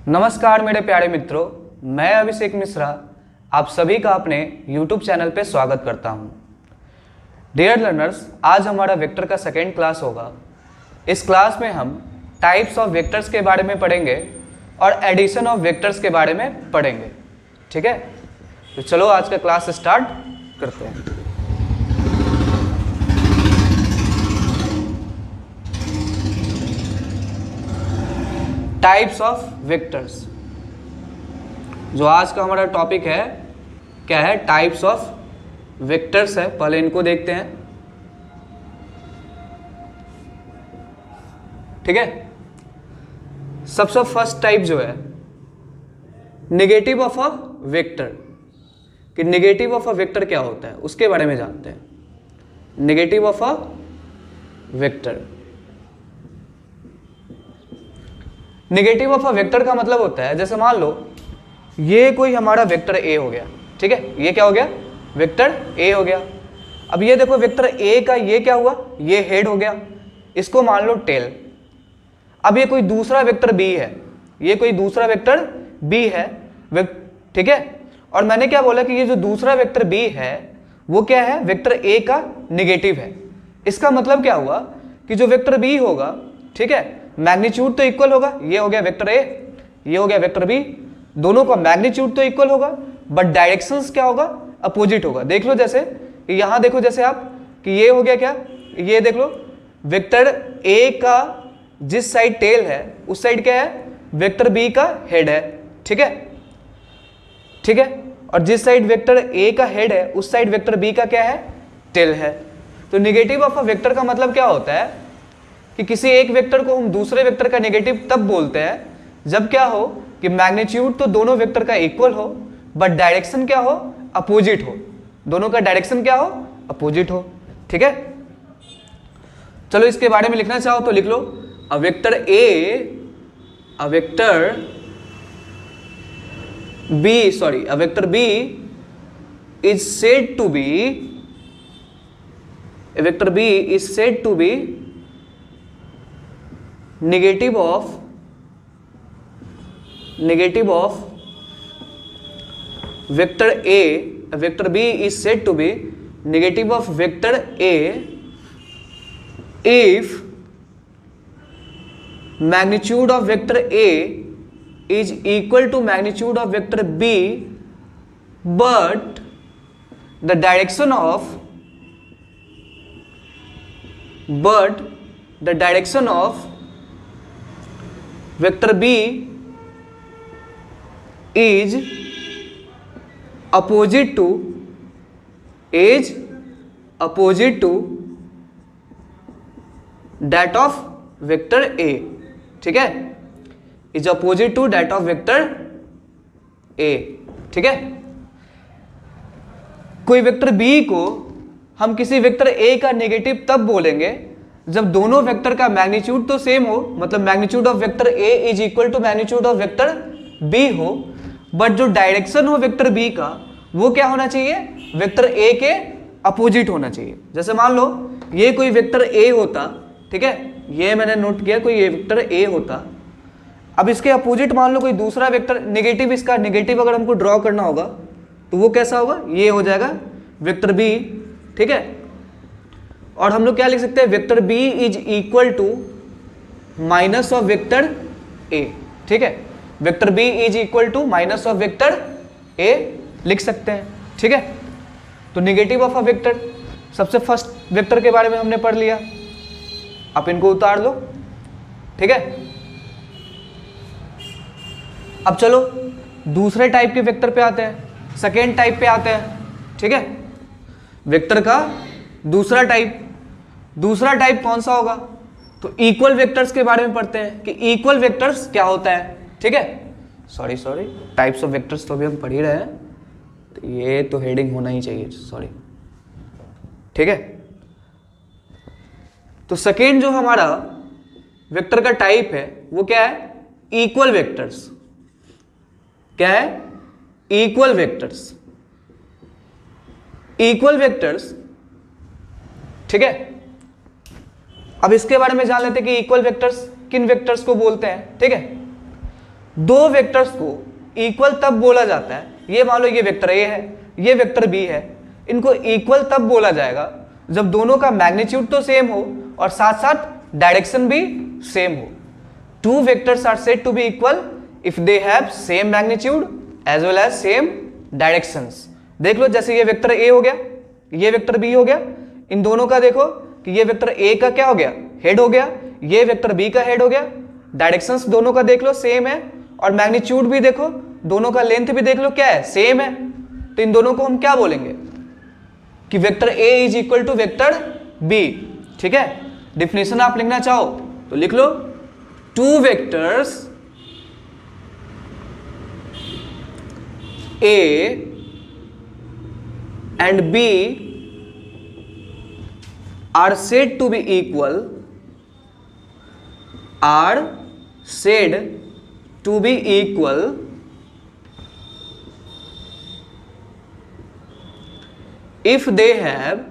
नमस्कार मेरे प्यारे मित्रों, मैं अभिषेक मिश्रा आप सभी का अपने YouTube चैनल पे स्वागत करता हूँ। डियर लर्नर्स, आज हमारा वेक्टर का सेकेंड क्लास होगा। इस क्लास में हम टाइप्स ऑफ वेक्टर्स के बारे में पढ़ेंगे और एडिशन ऑफ वेक्टर्स के बारे में पढ़ेंगे। ठीक है, तो चलो आज का क्लास स्टार्ट करते हैं। टाइप्स ऑफ वेक्टर्स, जो आज का हमारा टॉपिक है क्या है? टाइप्स ऑफ वेक्टर्स है। पहले इनको देखते हैं। ठीक है, सबसे फर्स्ट टाइप जो है नेगेटिव ऑफ अ वेक्टर, कि नेगेटिव ऑफ अ वेक्टर क्या होता है उसके बारे में जानते हैं। Negative of a vector, negative of a vector का मतलब होता है, जैसे मान लो ये कोई हमारा वेक्टर ए हो गया। ठीक है, ये क्या हो गया? वेक्टर ए हो गया। अब ये देखो वेक्टर ए का ये क्या हुआ? ये हेड हो गया, इसको मान लो टेल। अब ये कोई दूसरा वेक्टर बी है, ये कोई दूसरा वेक्टर बी है। ठीक है, और मैंने क्या बोला कि ये जो दूसरा वेक्टर बी है वो क्या है? वेक्टर ए का नेगेटिव है। इसका मतलब क्या हुआ कि जो वेक्टर बी होगा, ठीक है, मैग्नीट्यूड तो इक्वल होगा। ये हो गया वेक्टर ए, ये हो गया वेक्टर बी, दोनों का मैग्नीट्यूड तो इक्वल होगा, बट डायरेक्शंस क्या होगा? अपोजिट होगा। देख लो जैसे यहां देखो, जैसे आप कि ये हो गया क्या? ये देख लो वेक्टर ए का जिस साइड टेल है उस साइड क्या है? वेक्टर बी का हेड है। ठीक है, ठीक है, और जिस साइड वेक्टर ए का हेड है उस साइड वेक्टर बी का क्या है? टेल है। तो नेगेटिव ऑफ अ वेक्टर का मतलब क्या होता है कि किसी एक वेक्टर को हम दूसरे वेक्टर का नेगेटिव तब बोलते हैं जब क्या हो कि मैग्नीट्यूड तो दोनों वेक्टर का इक्वल हो, बट डायरेक्शन क्या हो? अपोजिट हो। दोनों का डायरेक्शन क्या हो? अपोजिट हो। ठीक है, चलो इसके बारे में लिखना चाहो तो लिख लो। A vector A, a vector B, sorry, a vector B is said to be, a vector b is said to be negative of vector a. A vector b is said to be negative of vector a if magnitude of vector a is equal to magnitude of vector b, but the direction of vector b is opposite to that of vector a। ठीक है, is opposite to that of vector a। ठीक है, कोई vector b को हम किसी vector a का negative तब बोलेंगे जब दोनों वेक्टर का मैग्नीट्यूड तो सेम हो, मतलब magnitude of vector a is equal to magnitude of vector b हो, बट जो डायरेक्शन हो वेक्टर b का वो क्या होना चाहिए? वेक्टर a के अपोजिट होना चाहिए। जैसे मान लो ये कोई वेक्टर a होता, ठीक है, ये मैंने नोट किया, कोई ये वेक्टर a होता। अब इसके अपोजिट मान लो कोई दूसरा वेक्टर नेगेटिव, इसका नेगेटिव अगर हमको ड्रॉ करना होगा तो वो कैसा होगा? ये हो जाएगा वेक्टर b। ठीक है, और हम लोग क्या लिख सकते हैं? Vector b is equal to minus of vector a। ठीक है, vector b is equal to minus of vector a लिख सकते हैं। ठीक है, तो नेगेटिव ऑफ अ वेक्टर, सबसे फर्स्ट वेक्टर के बारे में हमने पढ़ लिया। आप इनको उतार लो। ठीक है, अब चलो दूसरे टाइप के वेक्टर पे आते हैं, सेकेंड टाइप पे आते हैं। ठीक है, वेक्टर का दूसरा टाइप कौन सा होगा? तो इक्वल वेक्टर्स के बारे में पढ़ते हैं कि इक्वल वेक्टर्स क्या होता है। ठीक है, सॉरी टाइप्स ऑफ वेक्टर्स तो अभी हम पढ़ ही रहे हैं, तो ये तो हेडिंग होना ही चाहिए, सॉरी। ठीक है, तो सेकेंड जो हमारा वेक्टर का टाइप है वो क्या है? Equal vectors. क्या है? Equal vectors. इक्वल वेक्टर्स, ठीक है, अब इसके बारे में जान लेते हैं कि इक्वल वेक्टर्स किन वेक्टर्स को बोलते हैं। ठीक है, दो वेक्टर्स को इक्वल तब बोला जाता है, ये मान लो ये वेक्टर ए है, ये वेक्टर बी है, इनको इक्वल तब बोला जाएगा जब दोनों का मैग्नीट्यूड तो सेम हो और साथ साथ डायरेक्शन भी सेम हो। Two vectors are said to be equal if they have same magnitude as well as same directions. देख लो, जैसे ये वेक्टर ए हो गया, ये वेक्टर बी हो गया, इन दोनों का देखो कि ये वेक्टर ए का क्या हो गया, हेड हो गया, ये वेक्टर बी का हेड हो गया, डायरेक्शंस दोनों का देख लो सेम है, और मैग्नीट्यूड भी देखो, दोनों का लेंथ भी देख लो क्या है, सेम है। तो इन दोनों को हम क्या बोलेंगे कि vector A is equal to vector B. ठीक है, डिफिनेशन आप लिखना चाहो तो लिख लो, two vectors A and B are said to be equal, are said to be equal if they have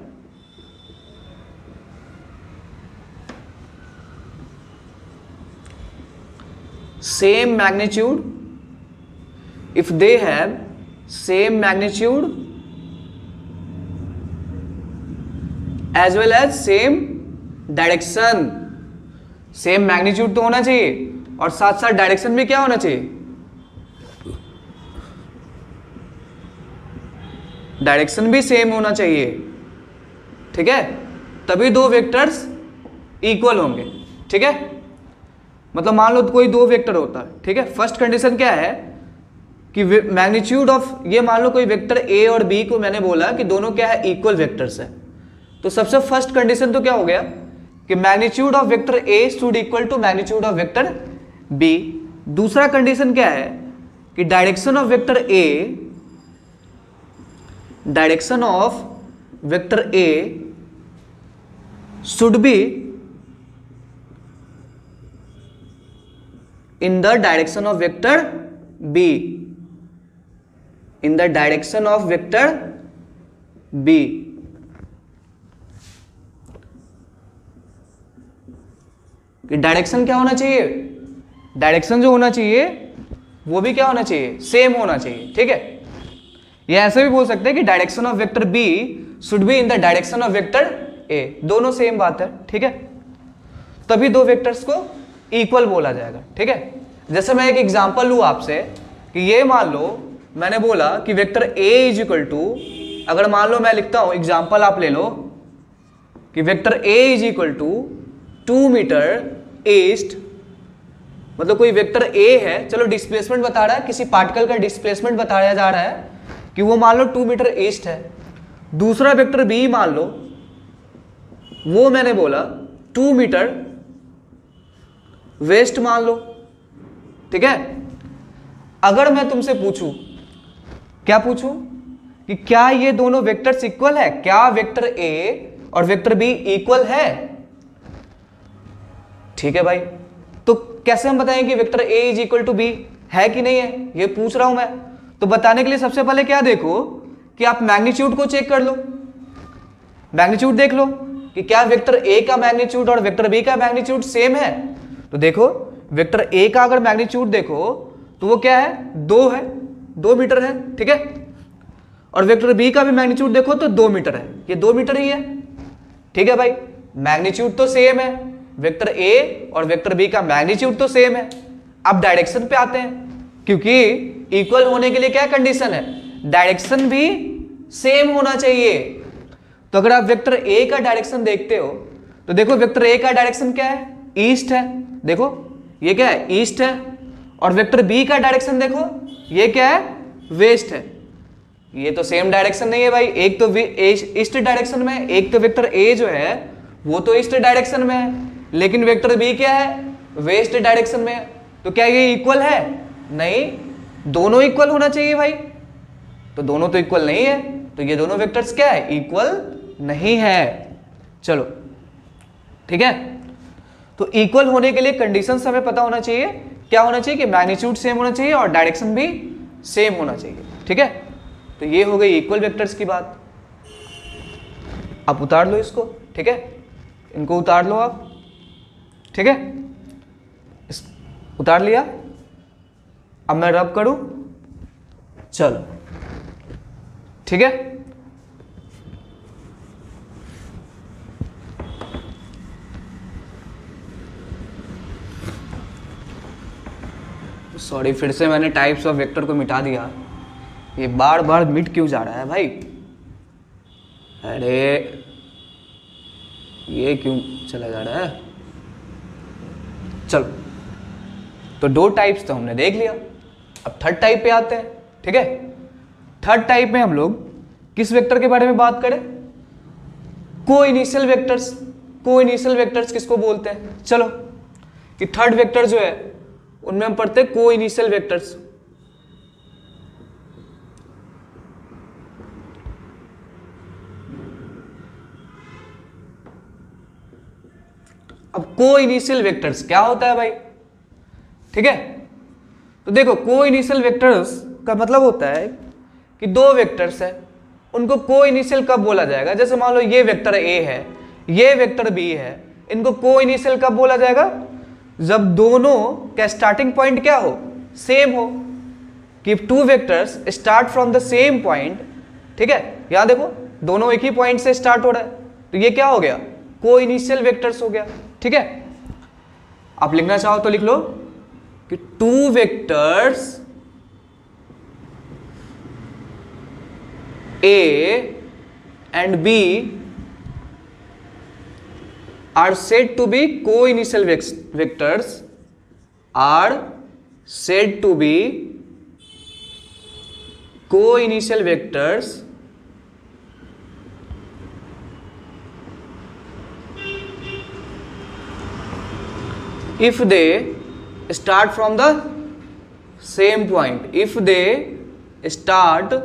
same magnitude, if they have same magnitude as well as same direction. Same magnitude तो होना चाहिए और साथ साथ direction भी क्या होना चाहिए, डायरेक्शन भी सेम होना चाहिए। ठीक है, तभी दो वेक्टर्स इक्वल होंगे। ठीक है, मतलब मान लो कोई दो वेक्टर होता है, ठीक है, फर्स्ट कंडीशन क्या है कि मैग्नीट्यूड ऑफ, ये मान लो कोई वेक्टर ए और बी को मैंने बोला कि दोनों क्या है, इक्वल वेक्टर्स है। तो सबसे फर्स्ट कंडीशन तो क्या हो गया कि magnitude of vector A should equal to magnitude of vector B. दूसरा कंडीशन क्या है कि direction of vector A, direction of vector A should be in the direction of vector B, in the direction of vector B. कि direction क्या होना चाहिए, direction जो होना चाहिए वो भी क्या होना चाहिए, सेम होना चाहिए। ठीक है, ये ऐसे भी बोल सकते हैं कि direction of vector B should be in the direction of vector A, दोनों सेम बात है। ठीक है, तभी दो वेक्टर्स को इक्वल बोला जाएगा। ठीक है, जैसे मैं एक एग्जांपल लूं आपसे कि ये मान लो मैंने बोला कि vector A is equal to, अगर मान लो मैं लिखता हूं एग्जांपल आप ले लो कि vector A is equal to 2 metre east, मतलब कोई वेक्टर ए है, चलो डिस्प्लेसमेंट बता रहा है, किसी पार्टिकल का डिस्प्लेसमेंट बताया जा रहा है कि वो मान लो 2 मीटर ईस्ट है। दूसरा वेक्टर बी मान लो, वो मैंने बोला 2 मीटर वेस्ट मान लो। ठीक है, अगर मैं तुमसे पूछूं, क्या पूछूं कि क्या ये दोनों वेक्टर्स इक्वल है, क्या वेक्टर ए और वेक्टर बी इक्वल है? ठीक है भाई, तो कैसे हम बताएं कि vector A is equal to B है कि नहीं है, ये पूछ रहा हूं मैं। तो बताने के लिए सबसे पहले क्या देखो कि आप मैग्नीट्यूड को चेक कर लो, मैग्नीट्यूड देख लो कि क्या वेक्टर ए का मैग्नीट्यूड और वेक्टर बी का मैग्नीट्यूड सेम है। तो देखो वेक्टर ए का अगर मैग्नीट्यूड देखो तो वो क्या है, 2 है, 2 मीटर है। ठीक है, और वेक्टर बी का भी मैग्नीट्यूड देखो तो 2 मीटर है, ये 2 मीटर ही है। ठीक है भाई, मैग्नीट्यूड तो सेम है, वेक्टर ए और वेक्टर बी का मैग्नीट्यूड तो सेम है। अब डायरेक्शन पे आते हैं, क्योंकि इक्वल होने के लिए क्या कंडीशन है, डायरेक्शन भी सेम होना चाहिए। तो अगर आप वेक्टर ए का डायरेक्शन देखते हो तो देखो वेक्टर ए का डायरेक्शन क्या है, ईस्ट है, देखो ये क्या है, ईस्ट है। और वेक्टर बी का डायरेक्शन देखो ये क्या है, वेस्ट है। ये तो सेम डायरेक्शन नहीं है भाई, एक तो ईस्ट डायरेक्शन में है, एक तो वेक्टर ए जो है वो तो ईस्ट डायरेक्शन में है, लेकिन वेक्टर बी क्या है, वेस्ट डायरेक्शन में है। तो क्या ये इक्वल है? नहीं, दोनों इक्वल होना चाहिए भाई। तो दोनों तो इक्वल नहीं है, तो ये दोनों वेक्टर्स क्या है, इक्वल नहीं है। चलो ठीक है, तो इक्वल होने के लिए कंडीशंस हमें पता होना चाहिए, क्या होना चाहिए कि मैग्नीट्यूड सेम होना चाहिए और डायरेक्शन भी सेम होना चाहिए। ठीक है, तो ये हो गई इक्वल वेक्टर्स की बात। आप उतार लो इसको, ठीक है, इनको उतार लो आप। ठीक है, उतार लिया। अब मैं रब करूं, चलो ठीक है। सॉरी, फिर से मैंने टाइप्स ऑफ वेक्टर को मिटा दिया। ये बार बार मिट क्यों जा रहा है भाई? अरे ये क्यों चला जा रहा है? चलो, तो दो टाइप्स तो हमने देख लिया। अब थर्ड टाइप पे आते हैं, ठीक है। थर्ड टाइप में हम लोग किस वेक्टर के बारे में बात करें? को इनिशियल वेक्टर्स। को इनिशियल वेक्टर्स किसको बोलते हैं? चलो, कि थर्ड वेक्टर जो है उनमें हम पढ़ते हैं को इनिशियल वेक्टर्स। अब को इनिशियल वेक्टर्स क्या होता है भाई? ठीक है, तो देखो को इनिशियल वेक्टर्स का मतलब होता है कि दो वेक्टर्स है, उनको को इनिशियल कब बोला जाएगा? जैसे मान लो ये वेक्टर ए है, ये वेक्टर बी है, इनको को इनिशियल कब बोला जाएगा? जब दोनों का स्टार्टिंग पॉइंट क्या हो? सेम हो। कि two vectors start from the same point, ठीक है। यहां देखो दोनों एक ही पॉइंट से स्टार्ट हो रहा है, तो ये क्या हो गया? को इनिशियल वेक्टर्स हो गया, ठीक है। आप लिखना चाहो तो लिख लो कि two vectors A and B are said to be co-initial vectors, are said to be co-initial vectors if they start from the same point, if they start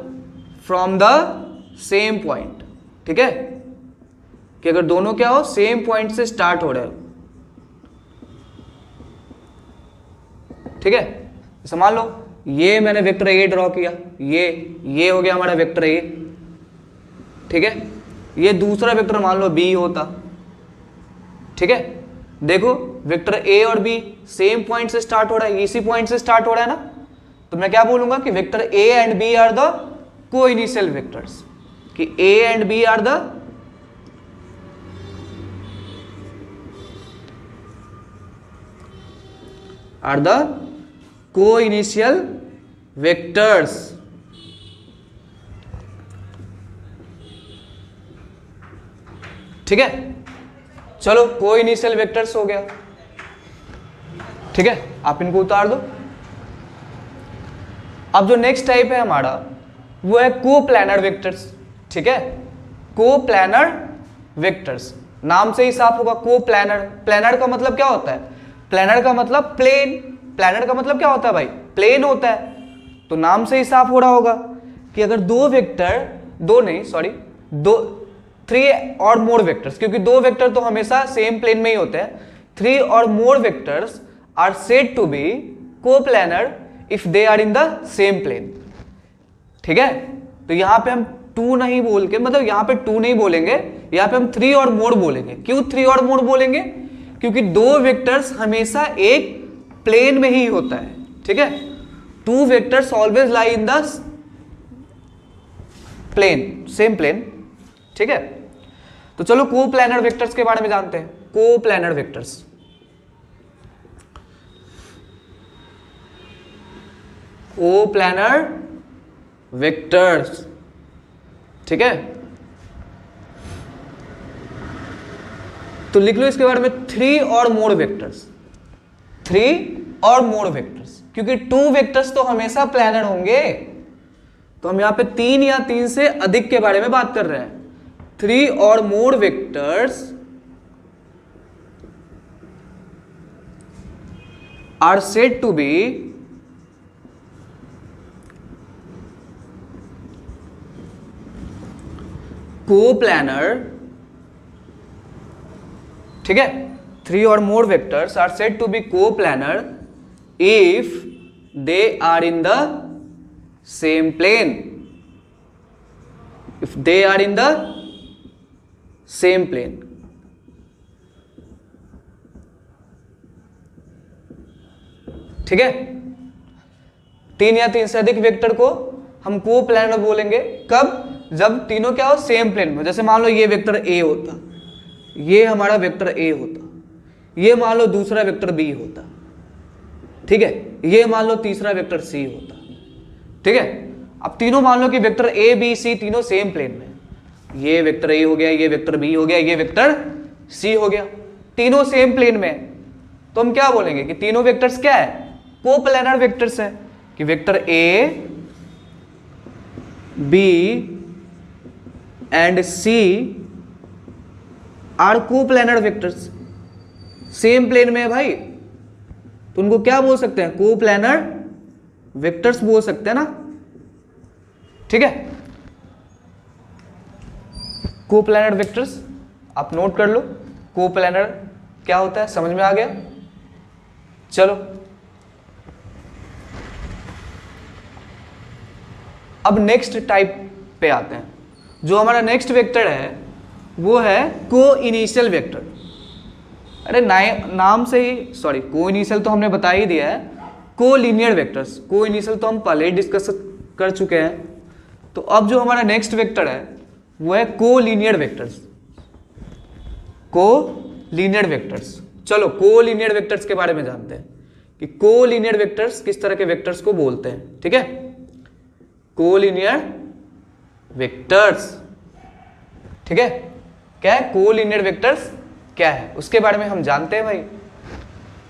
from the same point, ठीक है। कि अगर दोनों क्या हो? Same point से start हो रहे हो, ठीक है। जैसे मान लो ये मैंने वेक्टर ए ड्रॉ किया, ये हो गया हमारा वेक्टर ए, ठीक है। ये दूसरा वेक्टर मान लो बी होता, ठीक है। देखो वेक्टर ए और बी सेम पॉइंट से स्टार्ट हो रहा है, इसी पॉइंट से स्टार्ट हो रहा है ना, तो मैं क्या बोलूंगा कि vector A and B are the coinitial vectors. कि A and B are the coinitial vectors. ठीक है, चलो को इनिशियल वेक्टर्स हो गया, ठीक है। आप इनको उतार दो। अब जो नेक्स्ट टाइप है हमारा वो है को प्लानर वेक्टर्स, ठीक है। को प्लानर वेक्टर्स, नाम से ही साफ होगा। को प्लानर, प्लानर का मतलब क्या होता है? प्लानर का मतलब प्लेन। प्लानर का मतलब क्या होता है भाई? प्लेन होता है। तो नाम से ही साफ हो रहा होगा कि अगर दो वेक्टर, दो थ्री और मोर वेक्टर्स, क्योंकि दो वेक्टर तो हमेशा सेम प्लेन में ही होते हैं, थ्री और more vectors are said to be coplanar if they are in the same plane, ठीक है। तो यहां पे हम टू नहीं बोल के, मतलब यहां पे टू नहीं बोलेंगे, यहां पे हम थ्री और मोर बोलेंगे। क्यों थ्री और मोर बोलेंगे? क्योंकि दो वेक्टर्स हमेशा एक प्लेन में ही होता है, ठीक है। Two vectors always lie in the plane, same plane, ठीक है। तो चलो को प्लानर वेक्टर्स के बारे में जानते हैं। को प्लानर वेक्टर्स, को प्लानर वेक्टर्स, ठीक है। तो लिख लो इसके बारे में थ्री और मोर वेक्टर्स, थ्री और मोर वेक्टर्स, क्योंकि टू वेक्टर्स तो हमेशा प्लानर होंगे। तो हम यहां पे तीन या तीन से अधिक के बारे में बात कर रहे हैं। थ्री और more vectors are said to be co-planar, ठीक है। थ्री और more vectors are said to be co-planar if they are in the same plane, if they are in the same plane, ठीक है। तीन या तीन से अधिक वेक्टर को हम कोप्लैनर बोलेंगे। कब? जब तीनों क्या हो, सेम प्लेन में। जैसे मान लो ये वेक्टर ए होता, ये हमारा वेक्टर ए होता, ये मान लो दूसरा वेक्टर बी होता, ठीक है, ये मान लो तीसरा वेक्टर सी होता, ठीक है। अब तीनों मान लो कि वेक्टर ए बी सी तीनों सेम प्लेन में, ये वेक्टर ए हो गया, ये वेक्टर बी हो गया, ये वेक्टर सी हो गया, तीनों सेम प्लेन में, तो हम क्या बोलेंगे कि तीनों वेक्टर्स क्या है, कोप्लैनर वेक्टर्स है। कि vector A B and C are coplanar vectors, same plane में है भाई, तो उनको क्या बोल सकते हैं, कोप्लैनर वेक्टर्स बोल सकते हैं ना, ठीक है। कोप्लैनर वेक्टर्स आप नोट कर लो, कोप्लैनर क्या होता है, समझ में आ गया। चलो अब नेक्स्ट टाइप पे आते हैं। जो हमारा नेक्स्ट वेक्टर है वो है को इनिशियल वेक्टर। अरे नाम से ही, सॉरी, को इनिशियल तो हमने बता ही दिया है, को लीनियर वेक्टर्स, को इनिशियल तो हम पहले ही डिस्कस कर चुके हैं। तो अब जो हमारा नेक्स्ट वेक्टर है वो है को लीनियर वेक्टर्स, को लीनियर वेक्टर्स। चलो को लीनियर वेक्टर्स के बारे में जानते हैं कि को लीनियर वेक्टर्स किस तरह के वेक्टर्स को बोलते हैं, ठीक है। को लीनियर वेक्टर्स, ठीक है, क्या है को लीनियर वेक्टर्स, क्या है उसके बारे में हम जानते हैं भाई,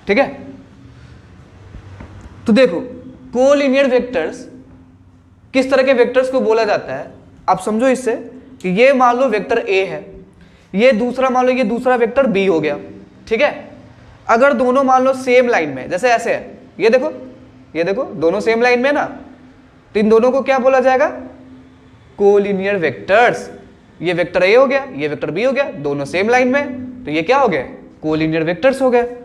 ठीक है। तो देखो को लीनियर वेक्टर्स किस तरह के वेक्टर्स को बोला जाता है, आप समझो इससे कि ये मान लो वेक्टर ए है, ये दूसरा मान लो ये दूसरा वेक्टर बी हो गया, ठीक है। अगर दोनों मान लो सेम लाइन में, जैसे ऐसे है, ये देखो, ये देखो, दोनों सेम लाइन में ना, तो इन दोनों को क्या बोला जाएगा, कोलिनियर वेक्टर्स। ये वेक्टर ए हो गया, ये वेक्टर बी हो गया, दोनों सेम लाइन में, तो ये क्या हो गया, कोलिनियर वेक्टर्स हो गए।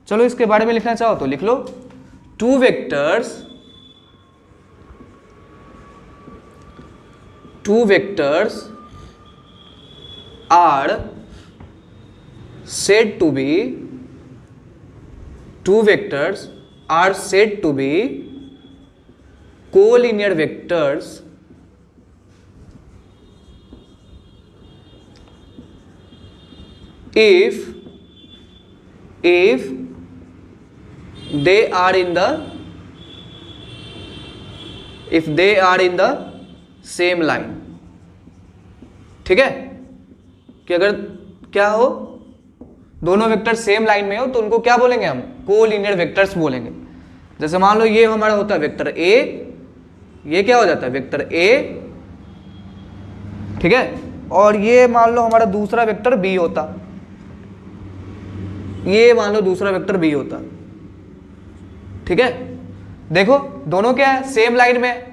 चलो इसके बारे में लिखना चाहो तो लिख लो, two vectors are said to be, two vectors are said to be collinear vectors if they are in the same line, ठीक है। कि अगर क्या हो, दोनों वेक्टर सेम लाइन में हो तो उनको क्या बोलेंगे हम, कोलिनियर वेक्टर्स बोलेंगे। जैसे मान लो ये हमारा होता है वेक्टर ए, ये क्या हो जाता है वेक्टर ए, ठीक है, और ये मान लो हमारा दूसरा वेक्टर बी होता, ये मान लो दूसरा वेक्टर बी होता, ठीक है। देखो दोनों क्या है, सेम लाइन में,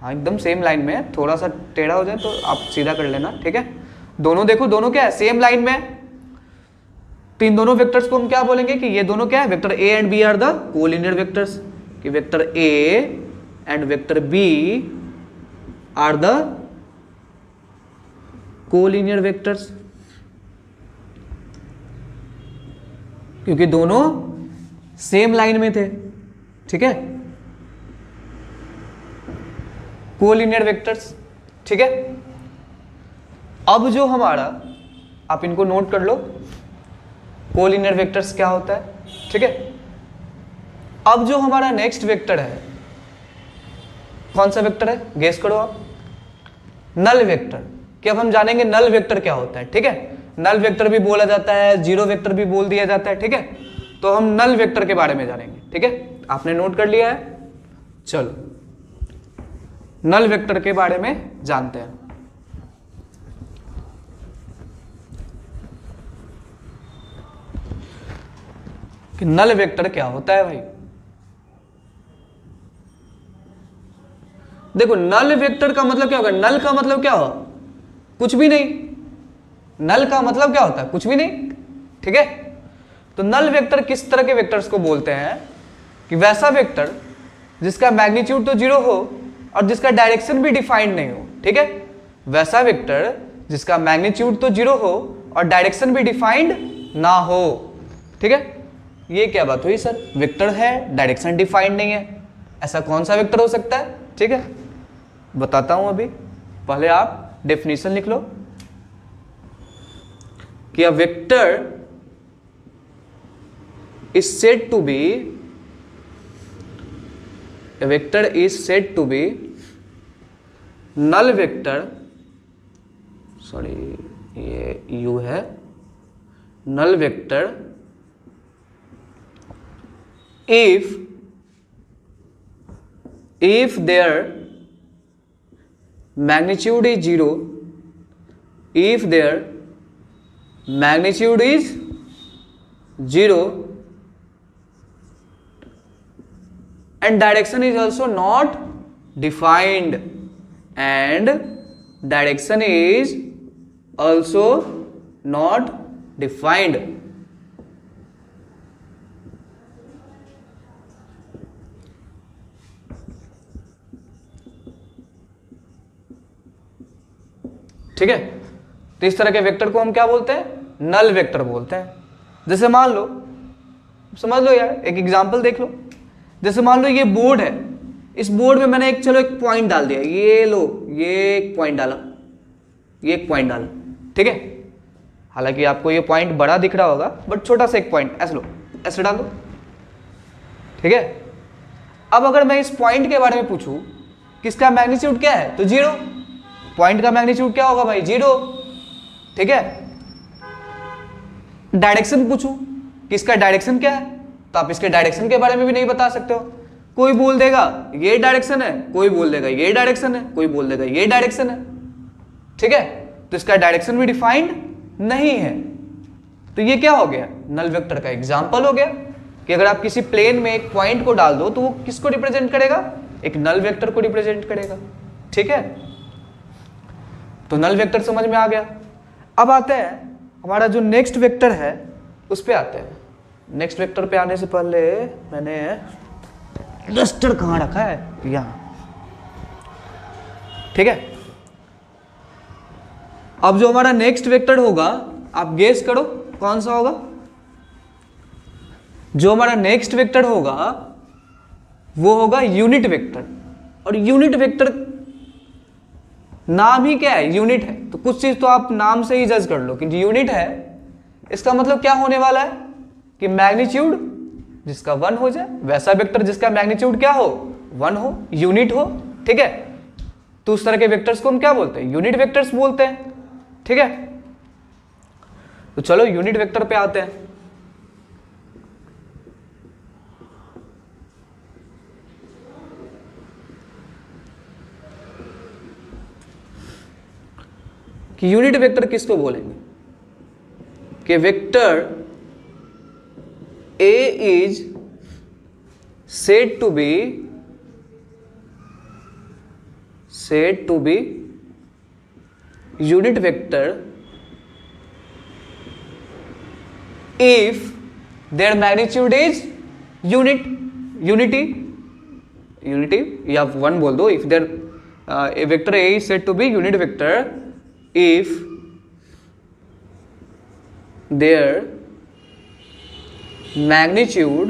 हाँ एकदम सेम लाइन में, थोड़ा सा टेढ़ा हो जाए तो आप सीधा कर लेना, ठीक है। दोनों देखो, दोनों क्या है, सेम लाइन में, तो इन दोनों वेक्टर्स को हम क्या बोलेंगे कि ये दोनों क्या है, vector A and B are the collinear vectors. कि vector A and vector B are the collinear vectors, क्योंकि दोनों सेम लाइन में थे, ठीक है, कोलिनियर वेक्टर्स, ठीक है। अब जो हमारा, आप इनको नोट कर लो, कोलिनियर वेक्टर्स क्या होता है, ठीक है। अब जो हमारा नेक्स्ट वेक्टर है, कौन सा वेक्टर है, गेस करो आप, नल वेक्टर। कि अब हम जानेंगे नल वेक्टर क्या होता है, ठीक है। नल वेक्टर भी बोला जाता है, जीरो वेक्टर भी बोल दिया जाता है, ठीक है। तो हम नल वेक्टर के बारे में जानेंगे, ठीक है। आपने नोट कर लिया है, चलो नल वेक्टर के बारे में जानते हैं। कि नल वेक्टर क्या होता है भाई, देखो नल वेक्टर का मतलब क्या होगा, नल का मतलब क्या हो, कुछ भी नहीं, नल का मतलब क्या होता है, कुछ भी नहीं, ठीक है। तो नल वेक्टर किस तरह के वेक्टर्स को बोलते हैं, कि वैसा वेक्टर जिसका मैग्नीट्यूड तो जीरो हो और जिसका डायरेक्शन भी डिफाइंड नहीं हो, ठीक है। वैसा वेक्टर जिसका मैग्नीट्यूड तो जीरो हो और डायरेक्शन भी डिफाइंड ना हो, ठीक है। ये क्या बात हुई सर, वेक्टर है डायरेक्शन डिफाइंड नहीं है, ऐसा कौन सा वेक्टर हो सकता है? ठीक है, बताता हूं अभी, पहले आप डेफिनेशन लिख लो कि a vector is said to be a vector is said to be null vector, sorry ये u है, null vector if their magnitude is 0, if their magnitude is 0 and direction is also not defined, and direction is also not defined. ठीक है, तो इस तरह के vector को हम क्या बोलते हैं? नल वेक्टर बोलते हैं। जैसे मान लो, समझ लो यार, एक एग्जांपल देख लो। जैसे मान लो ये बोर्ड है, इस बोर्ड में मैंने एक पॉइंट डाल दिया, ये लो, ये एक पॉइंट डाला, ये एक पॉइंट डाला, ठीक है। हालांकि आपको ये पॉइंट बड़ा दिख रहा होगा, बट छोटा सा एक पॉइंट ऐसे लो, ऐसे डाल दो, ठीक है। अब अगर मैं इस पॉइंट के बारे में पूछूं कि इसका मैग्नीट्यूड क्या है, तो 0। पॉइंट का मैग्नीट्यूड क्या होगा भाई? 0, ठीक है। डायरेक्शन पूछूं कि इसका डायरेक्शन क्या है, तो आप इसके डायरेक्शन के बारे में भी नहीं बता सकते हो। कोई बोल देगा ये डायरेक्शन है, कोई बोल देगा ये डायरेक्शन है, कोई बोल देगा ये डायरेक्शन है, ठीक है। तो इसका डायरेक्शन भी डिफाइंड नहीं है। तो ये क्या हो गया? नल वेक्टर का एग्जांपल हो गया कि अगर आप किसी प्लेन में एक पॉइंट को डाल दो तो वो किसको रिप्रेजेंट करेगा? एक नल वेक्टर को रिप्रेजेंट करेगा, ठीक है। तो नल वेक्टर समझ में आ गया। अब आते हैं हमारा जो नेक्स्ट वेक्टर है उस पे आते हैं। नेक्स्ट वेक्टर पे आने से पहले मैंने डस्टर कहाँ रखा है? यहाँ, ठीक है। अब जो हमारा नेक्स्ट वेक्टर होगा, आप गेस करो कौन सा होगा। जो हमारा नेक्स्ट वेक्टर होगा वो होगा यूनिट वेक्टर। और यूनिट वेक्टर नाम ही क्या है? यूनिट है। तो कुछ चीज तो आप नाम से ही जज कर लो कि यूनिट है, इसका मतलब क्या होने वाला है कि मैग्नीट्यूड जिसका 1 हो जाए, वैसा वेक्टर जिसका मैग्नीट्यूड क्या हो? 1 हो, यूनिट हो, ठीक है। तो उस तरह के वेक्टर्स को हम क्या बोलते हैं? यूनिट वेक्टर्स बोलते हैं, ठीक है। तो चलो यूनिट वेक्टर पे आते हैं। कि यूनिट वेक्टर किसको बोलेंगे? कि vector A is said to be unit vector if their magnitude is unity या 1 बोल दो। if their a vector A is said to be unit vector if their magnitude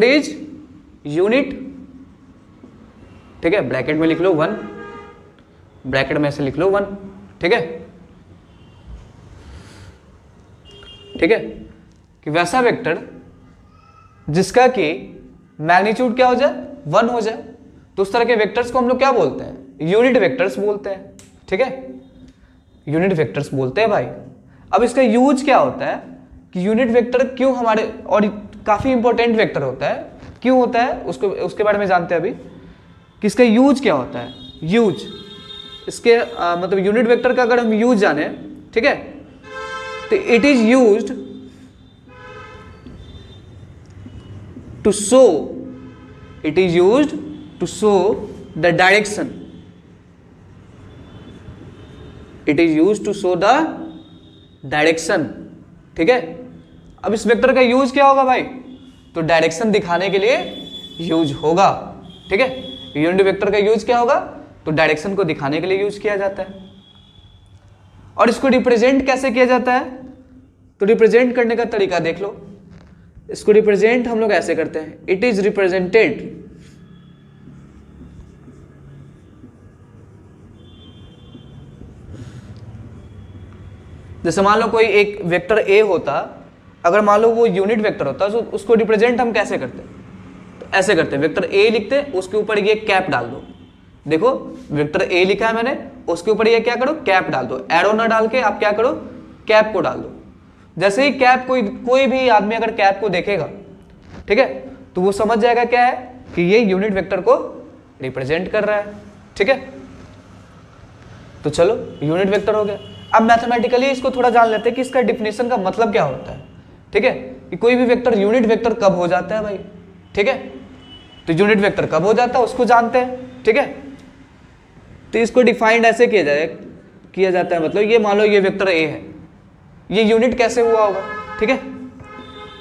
is unit, ठीक है। Bracket में लिख लो 1, ब्रैकेट में ऐसे लिख लो 1, ठीक है, ठीक है। कि वैसा वेक्टर जिसका कि मैग्नीट्यूड क्या हो जाए? 1 हो जाए। तो उस तरह के वेक्टर्स को हम लोग क्या बोलते हैं? यूनिट वेक्टर्स बोलते हैं, ठीक है। यूनिट वेक्टर्स बोलते हैं भाई। अब इसका यूज क्या होता है कि यूनिट वेक्टर क्यों हमारे, और काफी इंपॉर्टेंट वेक्टर होता है, क्यों होता है उसके बारे में जानते हैं अभी कि इसका यूज क्या होता है। यूज इसके मतलब यूनिट वेक्टर का अगर हम यूज जाने, ठीक है, तो it is used to show the direction. It is use to show the direction, ठीक है। अब इस वेक्टर का यूज क्या होगा भाई? तो डायरेक्शन दिखाने के लिए यूज होगा, ठीक है। यूनिट वेक्टर का यूज क्या होगा? तो डायरेक्शन को दिखाने के लिए यूज किया जाता है। और इसको रिप्रेजेंट कैसे किया जाता है? तो रिप्रेजेंट करने का तरीका देख लो। इसको रिप्रेजेंट हम लोग ऐसे करते हैं, इट इज रिप्रेजेंटेड जैसे मान लो कोई एक वेक्टर ए होता, अगर मान लो वो यूनिट वेक्टर होता तो उसको रिप्रेजेंट हम कैसे करते हैं, तो ऐसे करते हैं, वेक्टर ए लिखते हैं, उसके ऊपर ये कैप डाल दो। देखो वेक्टर ए लिखा है मैंने, उसके ऊपर ये क्या करो, कैप डाल दो। एरो ना डाल के आप क्या करो, कैप को डाल दो। जैसे ही कैप कोई भी आदमी अगर कैप को देखेगा, ठीक है, तो वो समझ जाएगा क्या है कि ये यूनिट वेक्टर को रिप्रेजेंट कर रहा है। ठीक है, तो चलो यूनिट वेक्टर हो गया। अब मैथमेटिकली इसको थोड़ा जान लेते हैं कि इसका डिफिनेशन का मतलब क्या होता है। ठीक है, कि कोई भी वेक्टर यूनिट वेक्टर कब हो जाता है भाई। ठीक है, तो यूनिट वेक्टर कब हो जाता है उसको जानते हैं। ठीक है, तो इसको डिफाइंड ऐसे किया जाता है, मतलब ये मान लो ये वेक्टर ए है, ये यूनिट कैसे हुआ होगा। ठीक है,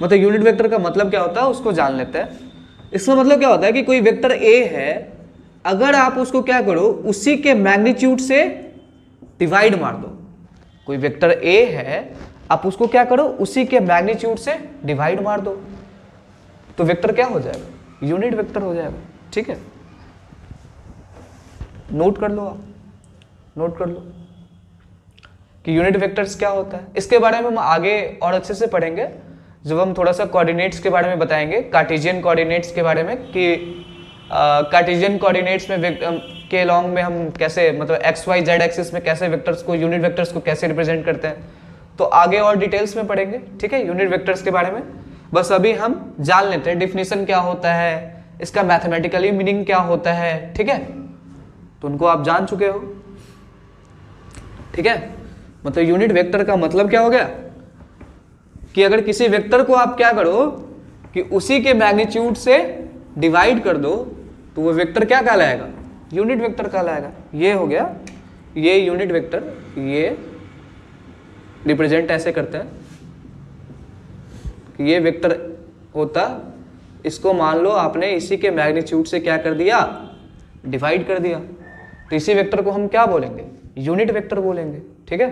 मतलब यूनिट वेक्टर का मतलब क्या होता है उसको जान लेते हैं। इसका मतलब क्या होता है कि कोई वेक्टर ए है, अगर आप उसको क्या करो, उसी के मैग्नीट्यूड से डिवाइड मार दो। कोई वेक्टर ए है, आप उसको क्या करो, उसी के मैग्नीट्यूड से डिवाइड मार दो, तो वेक्टर क्या हो जाएगा, यूनिट वेक्टर हो जाएगा। ठीक है, नोट कर लो, आप नोट कर लो कि यूनिट वेक्टर्स क्या होता है। इसके बारे में हम आगे और अच्छे से पढ़ेंगे जब हम थोड़ा सा कोऑर्डिनेट्स के बारे में बताएंगे, कार्टेशियन कोऑर्डिनेट्स के बारे में, कि कार्टेशियन कोऑर्डिनेट्स में के लॉन्ग में हम कैसे, मतलब एक्स वाई जेड एक्सिस में कैसे वेक्टर्स को, यूनिट वेक्टर्स को कैसे रिप्रेजेंट करते हैं, तो आगे और डिटेल्स में पढ़ेंगे। ठीक है, यूनिट वेक्टर्स के बारे में बस अभी हम जान लेते हैं डिफिनीशन क्या होता है, इसका मैथमेटिकली मीनिंग क्या होता है। ठीक है, तो उनको आप जान चुके हो। ठीक है, मतलब यूनिट वेक्टर का मतलब क्या हो गया कि अगर किसी वेक्टर को आप क्या करो कि उसी के मैग्नीट्यूड से डिवाइड कर दो, तो वो वेक्टर क्या कहलाएगा, यूनिट वेक्टर कहलाएगा। ये हो गया, ये यूनिट वेक्टर, ये रिप्रेजेंट ऐसे करते हैं कि ये वेक्टर होता, इसको मान लो आपने इसी के मैग्नीट्यूड से क्या कर दिया, डिवाइड कर दिया, तो इसी वेक्टर को हम क्या बोलेंगे, यूनिट वेक्टर बोलेंगे। ठीक है,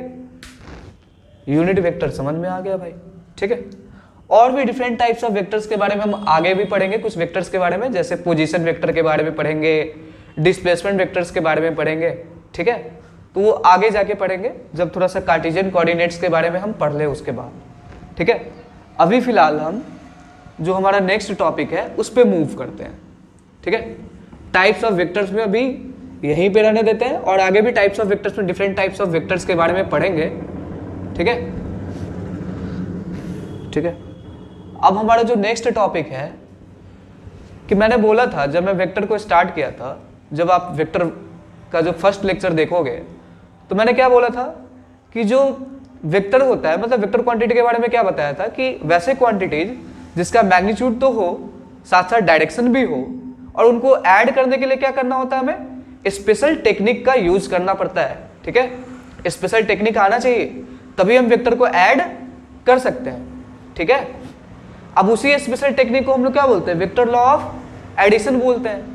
यूनिट वेक्टर समझ में आ गया भाई। ठीक है, और भी डिफरेंट टाइप्स ऑफ वेक्टर्स के बारे में हम आगे भी पढ़ेंगे, कुछ वेक्टर्स के बारे में, जैसे पोजीशन वेक्टर के बारे में पढ़ेंगे, डिस्प्लेसमेंट वेक्टर्स के बारे में पढ़ेंगे। ठीक है, तो वो आगे जाके पढ़ेंगे जब थोड़ा सा कार्टेशियन कोऑर्डिनेट्स के बारे में हम पढ़ ले उसके बाद। ठीक है, अभी फिलहाल हम जो हमारा नेक्स्ट टॉपिक है उस पर मूव करते हैं। ठीक है, टाइप्स ऑफ वेक्टर्स में अभी यहीं पे रहने देते हैं, और आगे भी टाइप्स ऑफ वेक्टर्स में डिफरेंट टाइप्स ऑफ वेक्टर्स के बारे में पढ़ेंगे। ठीक है, ठीक है, अब हमारा जो नेक्स्ट टॉपिक है, कि मैंने बोला था जब मैं वेक्टर को स्टार्ट किया था, जब आप वेक्टर का जो फर्स्ट लेक्चर देखोगे, तो मैंने क्या बोला था कि जो वेक्टर होता है, मतलब वेक्टर क्वांटिटी के बारे में क्या बताया था कि वैसे क्वांटिटीज जिसका मैग्नीट्यूड तो हो, साथ साथ डायरेक्शन भी हो, और उनको ऐड करने के लिए क्या करना होता है, हमें स्पेशल टेक्निक का यूज करना पड़ता है। ठीक है, स्पेशल टेक्निक आना चाहिए, तभी हम वेक्टर को ऐड कर सकते हैं। ठीक है, अब उसी स्पेशल टेक्निक को हम लोग क्या बोलते हैं, वेक्टर लॉ ऑफ एडिशन बोलते हैं।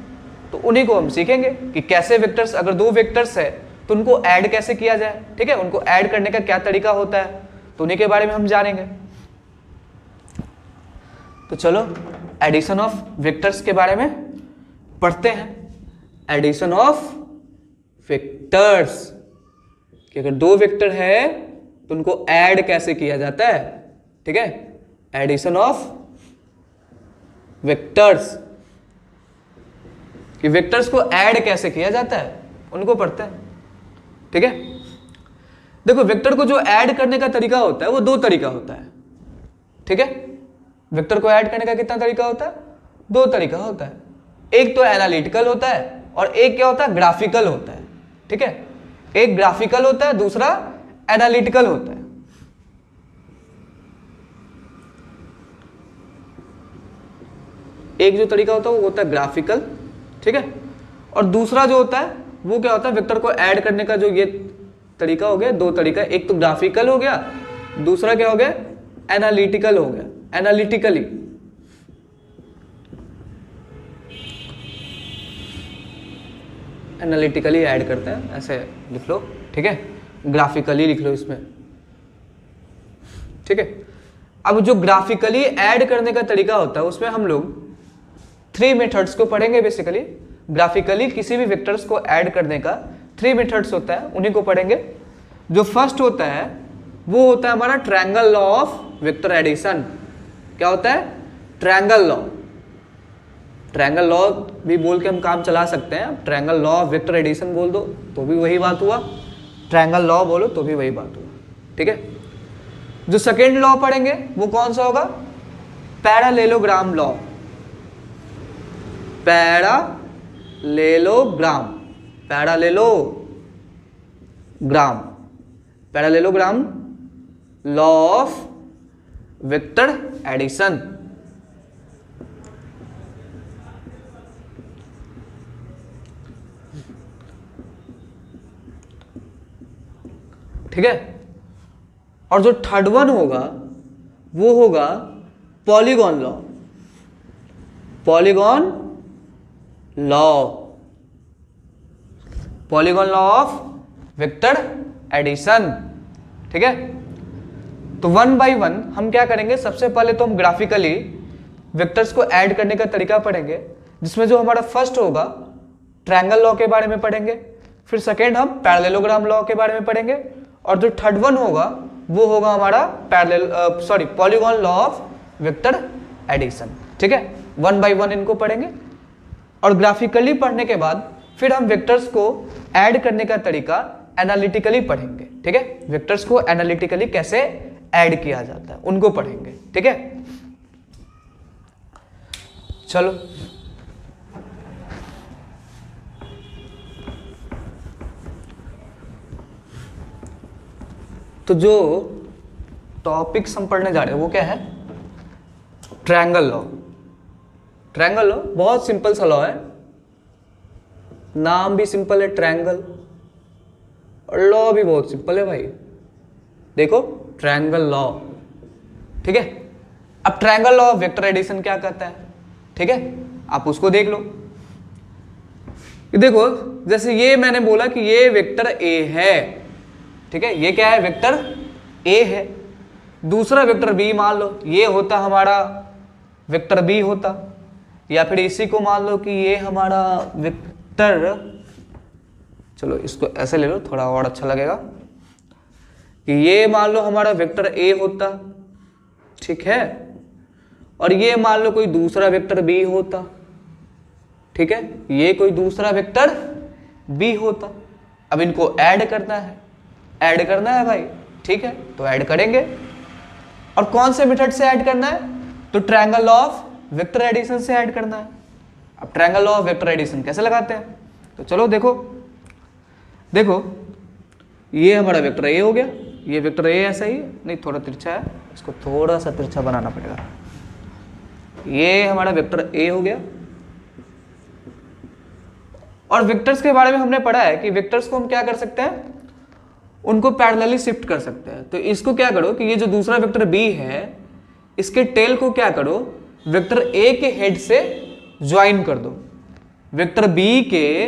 तो उन्हीं को हम सीखेंगे कि कैसे वेक्टर्स, अगर दो वेक्टर्स है तो उनको ऐड कैसे किया जाए। ठीक है, उनको ऐड करने का क्या तरीका होता है, तो उन्हीं के बारे में हम जानेंगे। तो चलो एडिशन ऑफ वेक्टर्स के बारे में पढ़ते हैं। एडिशन ऑफ वेक्टर्स, कि अगर दो वेक्टर है तो उनको ऐड कैसे किया जाता है। ठीक है, एडिशन ऑफ वेक्टर्स, कि वेक्टर्स को ऐड कैसे किया जाता है, उनको पढ़ते हैं। ठीक है, देखो वेक्टर को जो ऐड करने का तरीका होता है वो दो तरीका होता है। ठीक है, वेक्टर को ऐड करने का कितना तरीका होता है, दो तरीका होता है। एक तो एनालिटिकल होता है और एक क्या होता है, ग्राफिकल होता है। ठीक है, एक ग्राफिकल होता है, दूसरा एनालिटिकल होता है। एक जो तरीका होता है वो होता है ग्राफिकल, ठीक है, और दूसरा जो होता है वो क्या होता है, वेक्टर को ऐड करने का जो ये तरीका हो गया, दो तरीका, एक तो ग्राफिकल हो गया, दूसरा क्या हो गया, एनालिटिकल हो गया। एनालिटिकली एनालिटिकली ऐड करते हैं, ऐसे लिख लो। ठीक है, ग्राफिकली लिख लो इसमें। ठीक है, अब जो ग्राफिकली ऐड करने का तरीका होता है उसमें हम लोग 3 मेथड्स को पढ़ेंगे। बेसिकली ग्राफिकली किसी भी वेक्टर्स को ऐड करने का 3 मेथड्स होता है, उन्हीं को पढ़ेंगे। जो फर्स्ट होता है वो होता है हमारा triangle law of vector addition. क्या होता है? Triangle law. ट्रायंगल लॉ भी बोल के हम काम चला सकते हैं। Triangle law of vector addition बोल दो तो भी वही बात हुआ, ट्रायंगल लॉ बोलो तो भी वही बात हुआ। ठीक है। जो सेकेंड लॉ पढ़ेंगे वो कौन सा होगा? Parallelogram law. Parallelogram, parallelogram, parallelogram law of vector addition. ठीक है। और जो थर्ड वन होगा वो होगा polygon law. Polygon law, polygon law of vector addition. ठीक है। तो 1 बाय 1 हम क्या करेंगे? सबसे पहले तो हम ग्राफिकली वेक्टर्स को ऐड करने का तरीका पढ़ेंगे, जिसमें जो हमारा फर्स्ट होगा ट्रायंगल लॉ के बारे में पढ़ेंगे, फिर सेकेंड हम पैरेललोग्राम लॉ के बारे में पढ़ेंगे, और जो थर्ड वन होगा वो होगा हमारा polygon law of vector addition. ठीक है। 1 बाय 1 इनको पढ़ेंगे और ग्राफिकली पढ़ने के बाद फिर हम वेक्टर्स को ऐड करने का तरीका एनालिटिकली पढ़ेंगे। ठीक है। वेक्टर्स को एनालिटिकली कैसे ऐड किया जाता है उनको पढ़ेंगे। ठीक है। चलो तो जो टॉपिक्स हम पढ़ने जा रहे हैं वो क्या है? Triangle law. ट्रायंगल लॉ बहुत सिंपल सा लॉ है, नाम भी सिंपल है ट्रायंगल, और लॉ भी बहुत सिंपल है भाई। देखो ट्रायंगल लॉ। ठीक है। अब triangle law of vector addition क्या कहता है? ठीक है, आप उसको देख लो। देखो जैसे ये मैंने बोला कि ये वेक्टर ए है। ठीक है। ये क्या है? वेक्टर ए है। दूसरा वेक्टर बी मान लो, ये होता हमारा वेक्टर बी होता, या फिर इसी को मान लो कि ये हमारा वेक्टर, चलो इसको ऐसे ले लो थोड़ा और अच्छा लगेगा, कि ये मान लो हमारा वेक्टर ए होता। ठीक है। और ये मान लो कोई दूसरा वेक्टर बी होता। ठीक है। ये कोई दूसरा वेक्टर बी होता। अब इनको ऐड करना है, ऐड करना है भाई। ठीक है। तो ऐड करेंगे। और कौन से मेथड से ऐड करना है? तो triangle law of vector addition से ऐड करना है। अब triangle law of vector addition कैसे लगाते हैं? तो चलो देखो, देखो ये हमारा वेक्टर ए हो गया। ये वेक्टर ए ऐसा ही नहीं, थोड़ा तिरछा है, इसको थोड़ा सा तिरछा बनाना पड़ेगा। ये हमारा वेक्टर ए हो गया। और वेक्टर्स के बारे में हमने पढ़ा है कि वेक्टर्स को हम क्या कर सकते हैं? उनको पैरेलली शिफ्ट कर सकते हैं। तो इसको क्या करो कि ये जो दूसरा वेक्टर बी है, इसके टेल को क्या करो? वेक्टर ए के हेड से ज्वाइन कर दो। वेक्टर बी के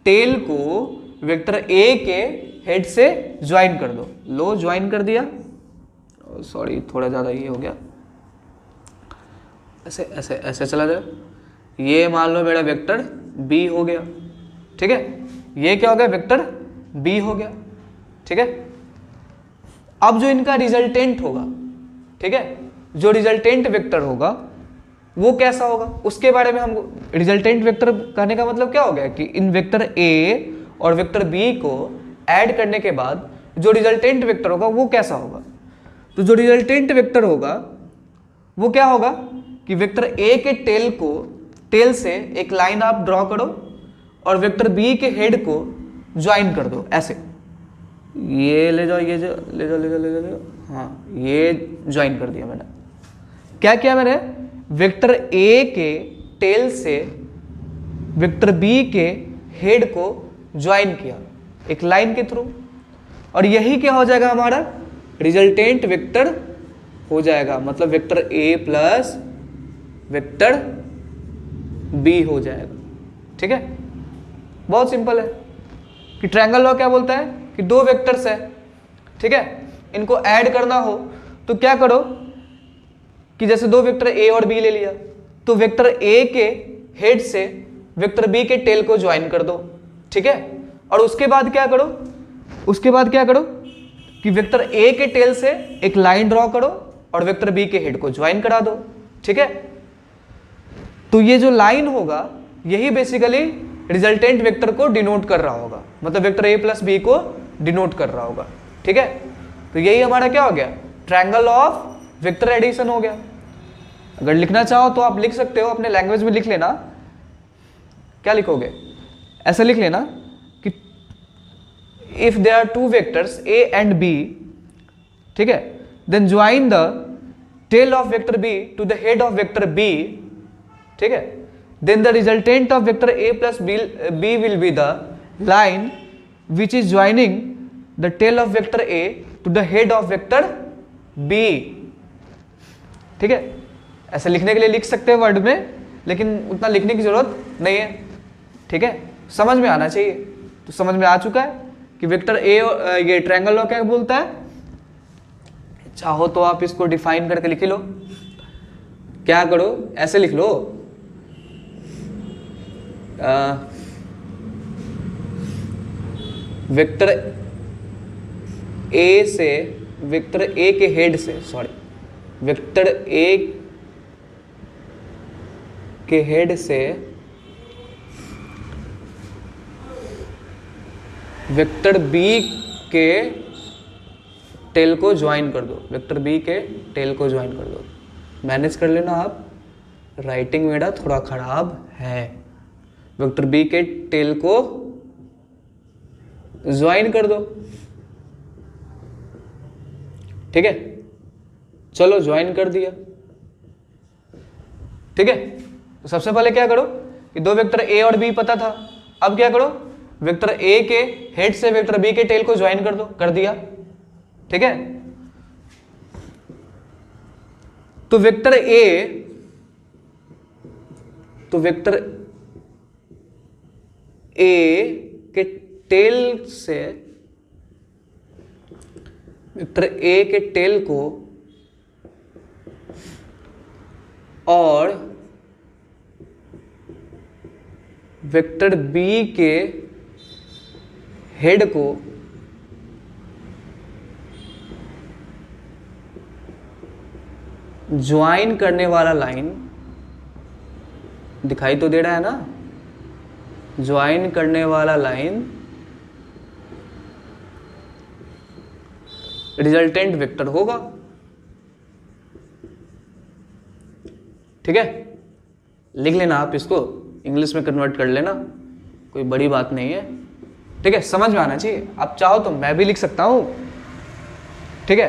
टेल को वेक्टर ए के हेड से ज्वाइन कर दो। लो ज्वाइन कर दिया। सॉरी थोड़ा ज़्यादा ये हो गया, ऐसे ऐसे ऐसे चला जाए। ये मान लो मेरा वेक्टर बी हो गया। ठीक है। ये क्या हो गया? वेक्टर बी हो गया। ठीक है। अब जो इनका रिजल्टेंट होगा, ठीक है, जो रिजल्टेंट वेक्टर होगा वो कैसा होगा उसके बारे में हम, रिजल्टेंट वेक्टर कहने का मतलब क्या हो गया कि इन वेक्टर ए और वेक्टर बी को ऐड करने के बाद जो रिजल्टेंट वेक्टर होगा वो कैसा होगा? तो जो रिजल्टेंट वेक्टर होगा वो क्या होगा कि वेक्टर ए के टेल को, टेल से एक लाइन आप ड्रॉ करो और वेक्टर बी के हेड को ज्वाइन कर दो ऐसे। ये ले जाओ, ये जो ले जाओ ले जाओ ले जाओ ले जाओ, हाँ ये ज्वाइन कर दिया मैंने। क्या किया मैंने? वेक्टर ए के टेल से वेक्टर बी के हेड को ज्वाइन किया एक लाइन के थ्रू, और यही क्या हो जाएगा? हमारा रिजल्टेंट वेक्टर हो जाएगा। मतलब vector A plus vector B हो जाएगा। ठीक है। बहुत सिंपल है कि ट्रायंगल लॉ क्या बोलता है कि दो वेक्टर्स है, ठीक है, इनको ऐड करना हो तो क्या करो कि जैसे दो वेक्टर ए और बी ले लिया, तो वेक्टर ए के हेड से वेक्टर बी के टेल को ज्वाइन कर दो, ठीक है। और उसके बाद क्या करो, उसके बाद क्या करो कि वेक्टर ए के टेल से एक लाइन ड्रॉ करो और वेक्टर बी के हेड को ज्वाइन करा दो, ठीक है। तो ये जो लाइन होगा यही बेसिकली रिजल्टेंट वेक्टर को डिनोट कर रहा होगा, मतलब वेक्टर ए प्लस बी को डिनोट कर रहा होगा, ठीक है। तो यही हमारा क्या हो गया, ट्रायंगल ऑफ वेक्टर एडिशन हो गया। अगर लिखना चाहो तो आप लिख सकते हो, अपने लैंग्वेज में लिख लेना। क्या लिखोगे, ऐसा लिख लेना कि if there are two vectors A and B, ठीक है, then join the tail of vector B to the head of vector B, ठीक है, then the resultant of vector a plus b will be the line which is joining the tail of vector a to the head of vector b, ठीक है। ऐसे लिखने के लिए लिख सकते हैं वर्ड में, लेकिन उतना लिखने की जरूरत नहीं है, ठीक है, समझ में आना चाहिए। तो समझ में आ चुका है कि वेक्टर ए, ये ट्रायंगल लॉ क्या बोलता है। चाहो तो आप इसको डिफाइन करके लिख लो, क्या करो, ऐसे लिख लो, वेक्टर ए से, वेक्टर ए के हेड से, सॉरी, वेक्टर ए के हेड से वेक्टर बी के टेल को ज्वाइन कर दो, वेक्टर बी के टेल को ज्वाइन कर दो। मैनेज कर लेना आप, राइटिंग मेरा थोड़ा खराब है। वेक्टर बी के टेल को ज्वाइन कर दो, ठीक है। चलो ज्वाइन कर दिया, ठीक है। तो सबसे पहले क्या करो कि दो वेक्टर ए और बी पता था, अब क्या करो, वेक्टर ए के हेड से वेक्टर बी के टेल को ज्वाइन कर दो, कर दिया, ठीक है। तो वेक्टर ए, तो वेक्टर ए के टेल से वेक्टर ए के टेल को और वेक्टर बी के हेड को ज्वाइन करने वाला लाइन दिखाई तो दे रहा है ना, ज्वाइन करने वाला लाइन रिजल्टेंट वेक्टर होगा, ठीक है। लिख लेना आप, इसको इंग्लिश में कन्वर्ट कर लेना, कोई बड़ी बात नहीं है, ठीक है, समझ में आना चाहिए। आप चाहो तो मैं भी लिख सकता हूं, ठीक है,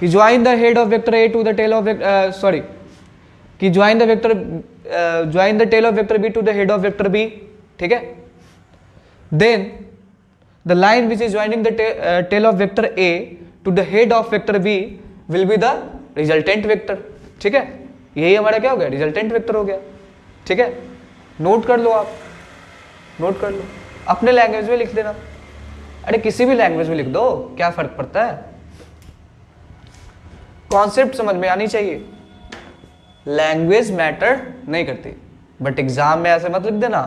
कि join the head of vector A to the tail of sorry, कि join the vector join the tail of vector B to the head of vector B, ठीक है। Then the line which is joining the tail of vector A to the head of vector B will be the resultant vector, ठीक है। यही हमारा क्या हो गया, resultant vector हो गया, ठीक है। नोट कर लो आप, नोट कर लो, अपने लैंग्वेज में लिख देना, अरे किसी भी लैंग्वेज में लिख दो, क्या फर्क पड़ता है, कॉन्सेप्ट समझ में आनी चाहिए, लैंग्वेज मैटर नहीं करती। बट एग्जाम में ऐसे मत लिख देना,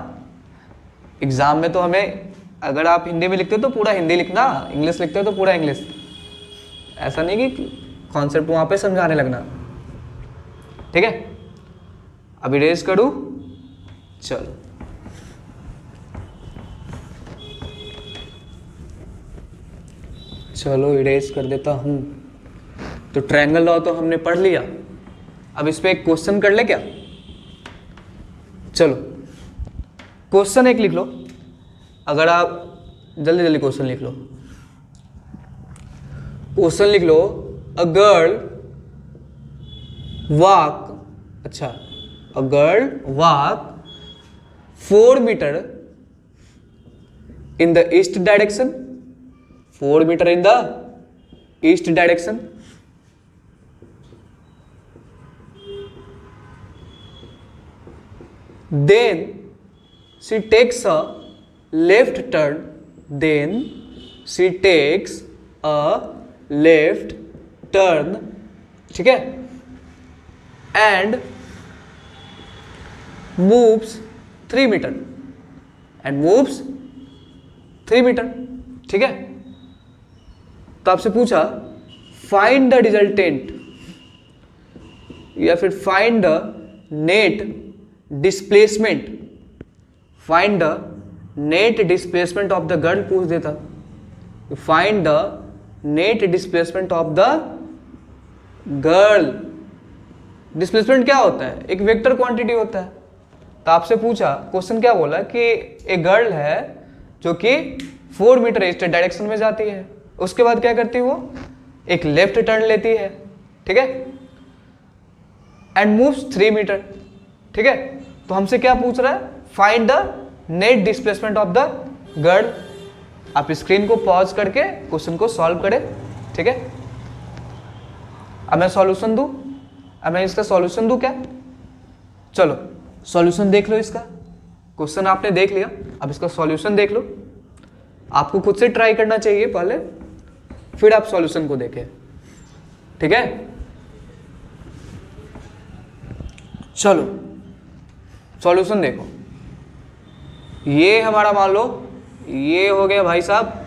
एग्जाम में तो हमें, अगर आप हिंदी में लिखते हो तो पूरा हिंदी लिखना, इंग्लिश लिखते हो तो पूरा इंग्लिश, ऐसा नहीं कि कॉन्सेप्ट वहां पे समझाने लगना, ठीक है। अब इरेज करूं, चलो चलो इरेज कर देता हूं। तो ट्रायंगल लॉ तो हमने पढ़ लिया, अब इस पे एक क्वेश्चन कर ले क्या, चलो क्वेश्चन एक लिख लो, अगर आप जल्दी जल्दी क्वेश्चन लिख लो, क्वेश्चन लिख लो, अ गर्ल वॉक, अच्छा, a girl walk 4 metre in the east direction, 4 metre in the east direction, then she takes a left turn, then she takes a left turn, ठीक है। And moves 3 metre, and moves 3 metre, ठीक है। तो आपसे पूछा find the resultant या फिर find the net displacement, find the net displacement of the girl पूछ देता, find the net displacement of the girl. Displacement क्या होता है? एक वेक्टर क्वांटिटी होता है। तो आपसे पूछा, क्वेश्चन क्या बोला कि एक गर्ल है जो कि 4 मीटर ईस्ट डायरेक्शन में जाती है, उसके बाद क्या करती है वो? एक लेफ्ट टर्न लेती है, ठीक है, एंड मूव्स 3 मीटर, ठीक है। तो हमसे क्या पूछ रहा है? Find the net displacement of the girl. आप स्क्रीन को पॉज करके क्वेश्चन को सॉल्व करें, ठीक है। अब मैं सॉल्यूशन दूं, अब मैं इसका सॉल्यूशन दूं क्या? चलो सॉल्यूशन देख लो इसका। क्वेश्चन आपने देख लिया, अब इसका सॉल्यूशन देख लो। आपको खुद से ट्राई करना चाहिए पहले, फिर आप सॉल्यूशन को देखें, ठीक है। चलो सॉल्यूशन देखो। ये हमारा मान लो ये हो गया भाई साहब,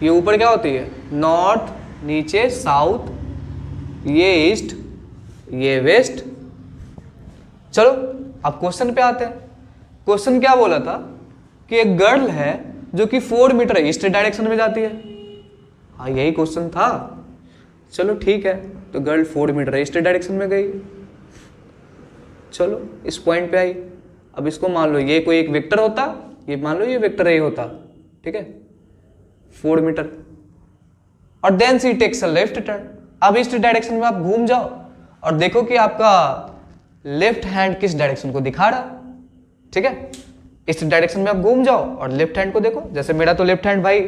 ये ऊपर क्या होती है? नॉर्थ, नीचे साउथ, ये ईस्ट, ये वेस्ट। चलो अब क्वेश्चन पे आते हैं। क्वेश्चन क्या बोला था कि एक गर्ल है जो कि 4 मीटर ईस्ट डायरेक्शन में जाती है। हाँ यही क्वेश्चन था। चलो ठीक है, तो गर्ल 4 मीटर ईस्ट डायरेक्शन में गई। चलो इस पॉइंट पे आई। अब इसको मान लो ये कोई एक वेक्टर होता, ये मान लो ये वेक्टर ए होता, ठीक है, 4 मीटर, और then she takes a left turn. अब इस डायरेक्शन में आप घूम जाओ और देखो कि आपका लेफ्ट हैंड किस डायरेक्शन को दिखा रहा, ठीक है। इस डायरेक्शन में आप घूम जाओ और लेफ्ट हैंड को देखो। जैसे मेरा तो लेफ्ट हैंड भाई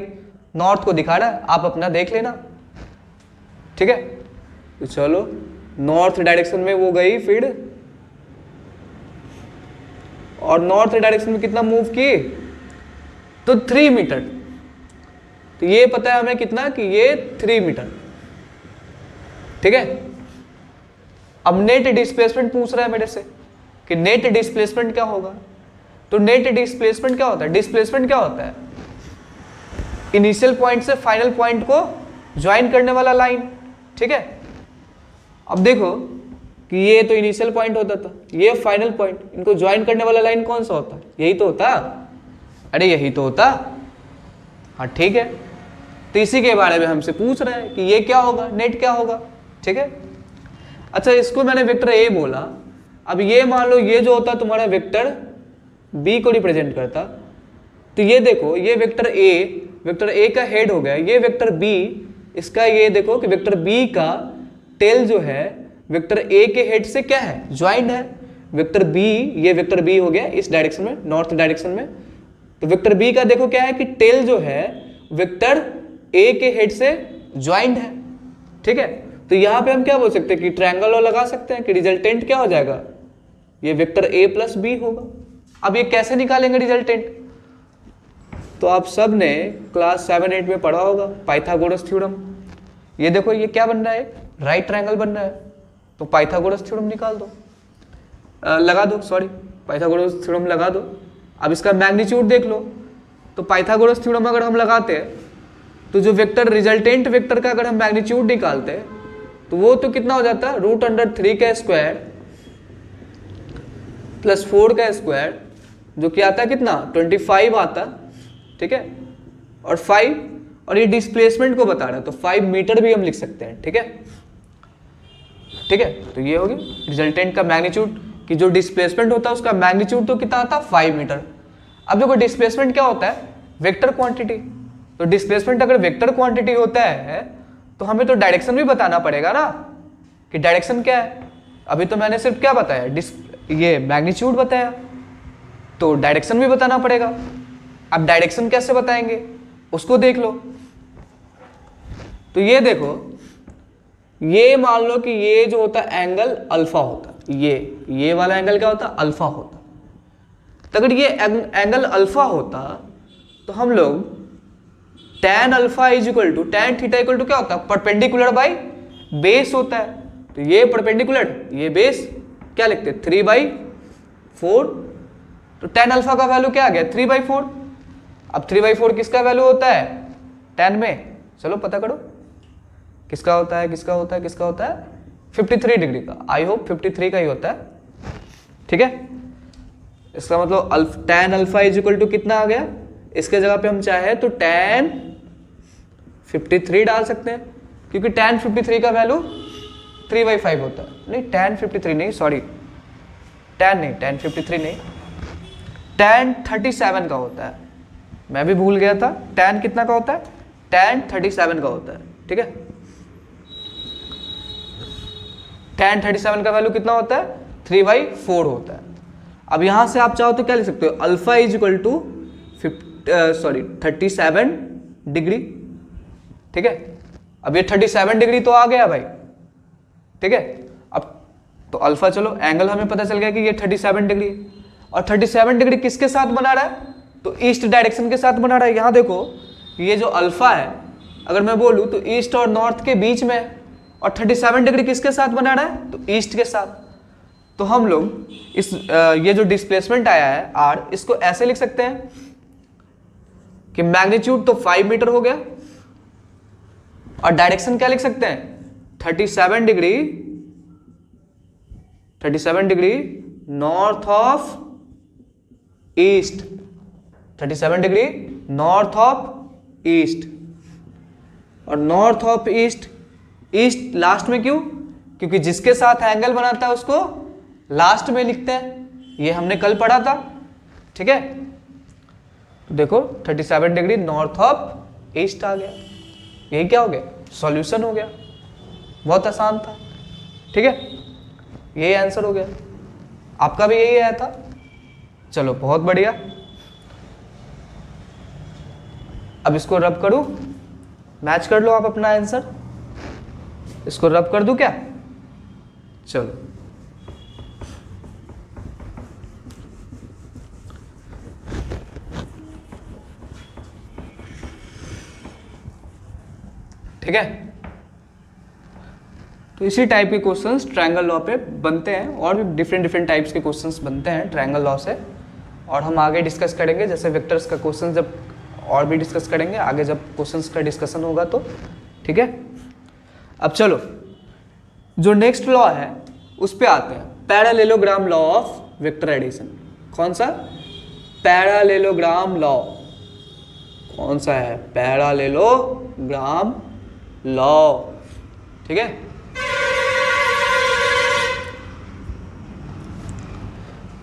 नॉर्थ को दिखा रहा है, आप अपना देख लेना, ठीक है। तो चलो नॉर्थ डायरेक्शन में वो गई फिर, और नॉर्थ डायरेक्शन में कितना मूव की? तो 3 मीटर। तो ये पता है हमें कितना कि ये 3 मीटर, ठीक है। अब नेट डिस्प्लेसमेंट पूछ रहा है मेरे से कि नेट डिस्प्लेसमेंट क्या होगा। तो नेट डिस्प्लेसमेंट क्या होता है? डिस्प्लेसमेंट क्या होता है? इनिशियल पॉइंट से फाइनल पॉइंट को ज्वाइन करने वाला लाइन, ठीक है। अब देखो कि ये तो इनिशियल पॉइंट होता था, ये फाइनल पॉइंट, इनको ज्वाइन करने वाला लाइन कौन सा होता है? यही तो होता। अरे यही तो होता। हाँ ठीक है, तो इसी के बारे में हमसे पूछ रहे हैं कि ये क्या होगा, नेट क्या होगा, ठीक है। अच्छा इसको मैंने वेक्टर ए बोला। अब ये मान लो ये जो होता तुम्हारा वेक्टर बी को रिप्रेजेंट करता, तो ये देखो ये वेक्टर ए का हेड हो गया, ये वेक्टर बी, इसका ये देखो कि वेक्टर बी का टेल जो है वेक्टर ए के हेड से क्या है? ज्वाइंट है। वेक्टर बी, ये वेक्टर बी हो गया इस डायरेक्शन में, नॉर्थ डायरेक्शन में। तो वेक्टर बी का देखो क्या है कि टेल जो है वेक्टर ए के हेड से ज्वाइंट है, ठीक है। तो यहाँ पे हम क्या बोल सकते हैं कि ट्रायंगल लॉ लगा सकते हैं कि रिजल्टेंट क्या हो जाएगा? ये वेक्टर ए प्लस बी होगा। अब ये कैसे निकालेंगे रिजल्टेंट? तो आप सब ने क्लास 7-8 में पढ़ा होगा पाइथागोरस थ्योरम। ये देखो ये क्या बन रहा है? राइट ट्रायंगल बन रहा है, तो पाइथागोरस थ्योरम निकाल दो, लगा दो, सॉरी पाइथागोरस थ्योरम लगा दो। अब इसका मैग्नीट्यूड देख लो। तो पाइथागोरस थ्योरम अगर हम लगाते हैं तो जो वेक्टर रिजल्टेंट वेक्टर का अगर हम मैग्नीट्यूड निकालते हैं तो वो तो कितना हो जाता है? √3 का स्क्वायर प्लस 4 का स्क्वायर, जो कि आता है कितना? 25 आता, ठीक है। और 5, और ये डिस्प्लेसमेंट को बता रहा है तो 5 मीटर भी हम लिख सकते हैं, ठीक है, ठीक है। तो ये होगी रिजल्टेंट का मैग्नीट्यूड, कि जो डिस्प्लेसमेंट होता है उसका मैग्नीट्यूड तो कितना आता है? 5 मीटर। अब देखो डिस्प्लेसमेंट क्या होता है? Vector quantity. तो डिस्प्लेसमेंट अगर वेक्टर क्वांटिटी होता है तो हमें तो डायरेक्शन भी बताना पड़ेगा ना कि डायरेक्शन क्या है। अभी तो मैंने सिर्फ क्या बताया? ये मैग्नीट्यूड बताया, तो डायरेक्शन भी बताना पड़ेगा। अब डायरेक्शन कैसे बताएंगे उसको देख लो। तो ये देखो, ये मान लो कि ये जो होता है एंगल अल्फा होता, ये वाला एंगल क्या होता? अल्फा होता। तो अगर ये एंगल अल्फा होता तो हम लोग tan alpha is equal to tan theta equal to क्या होता है? परपेंडिकुलर बाई बेस होता है। तो ये परपेंडिकुलर, ये बेस, क्या लिखते हैं 3/4, तो tan अल्फा का वैल्यू क्या आ गया 3/4। अब 3/4 किसका वैल्यू होता है tan में, चलो पता करो किसका होता है, किसका होता है, किसका होता है 53 डिग्री का। आई होप 53 का ही होता है, ठीक है। इसका मतलब tan alpha is equal to कितना आ गया, इसके जगह पे हम चाहे तो tan 53 डाल सकते हैं, क्योंकि tan 53 का वैल्यू 3/5 होता है। नहीं tan 53 नहीं, सॉरी tan नहीं, tan 53 नहीं, tan 37 का होता है, मैं भी भूल गया था। tan कितना का होता है, tan 37 का होता है, ठीक है। tan 37 का वैल्यू कितना होता है 3/4 होता है। अब यहां से आप चाहो तो क्या लिख सकते हो, alpha is equal to 37 degree, ठीक है। अब ये 37 डिग्री तो आ गया भाई, ठीक है। अब तो अल्फा, चलो एंगल हमें पता चल गया कि ये 37 डिग्री है, और 37 डिग्री किसके साथ बना रहा है, तो ईस्ट डायरेक्शन के साथ बना रहा है। यहां देखो ये जो अल्फा है, अगर मैं बोलूं तो ईस्ट और नॉर्थ के बीच में है, और 37 डिग्री किसके साथ बना रहा है, तो ईस्ट के साथ। तो हम लोग इस ये जो डिस्प्लेसमेंट आया है r, इसको ऐसे लिख सकते हैं कि मैग्नीट्यूड तो 5 मीटर हो गया, और डायरेक्शन क्या लिख सकते हैं 37 degree north of east, 37 degree north of east. और north of east, east last में क्यों, क्योंकि जिसके साथ एंगल बनाता है उसको लास्ट में लिखते हैं, ये हमने कल पढ़ा था, ठीक है। तो देखो 37 डिग्री नॉर्थ ऑफ ईस्ट आ गया, यही क्या हो गया, सॉल्यूशन हो गया। बहुत आसान था, ठीक है, यही आंसर हो गया। आपका भी यही आया था, चलो बहुत बढ़िया। अब इसको रब करूं, मैच कर लो आप अपना आंसर, इसको रब कर दूं क्या, चलो ठीक है। तो इसी टाइप के क्वेश्चंस ट्रायंगल लॉ पे बनते हैं, और भी डिफरेंट टाइप्स के क्वेश्चंस बनते हैं ट्रायंगल लॉ से, और हम आगे डिस्कस करेंगे। जैसे वेक्टर्स का क्वेश्चन जब और भी डिस्कस करेंगे आगे जब क्वेश्चंस का डिस्कशन होगा तो, ठीक है। अब चलो जो नेक्स्ट लॉ है उस पे आते हैं, parallelogram law of vector addition. कौन सा, पैरेललोग्राम लॉ, कौन सा है, पैरेललोग्राम लॉ, ठीक है।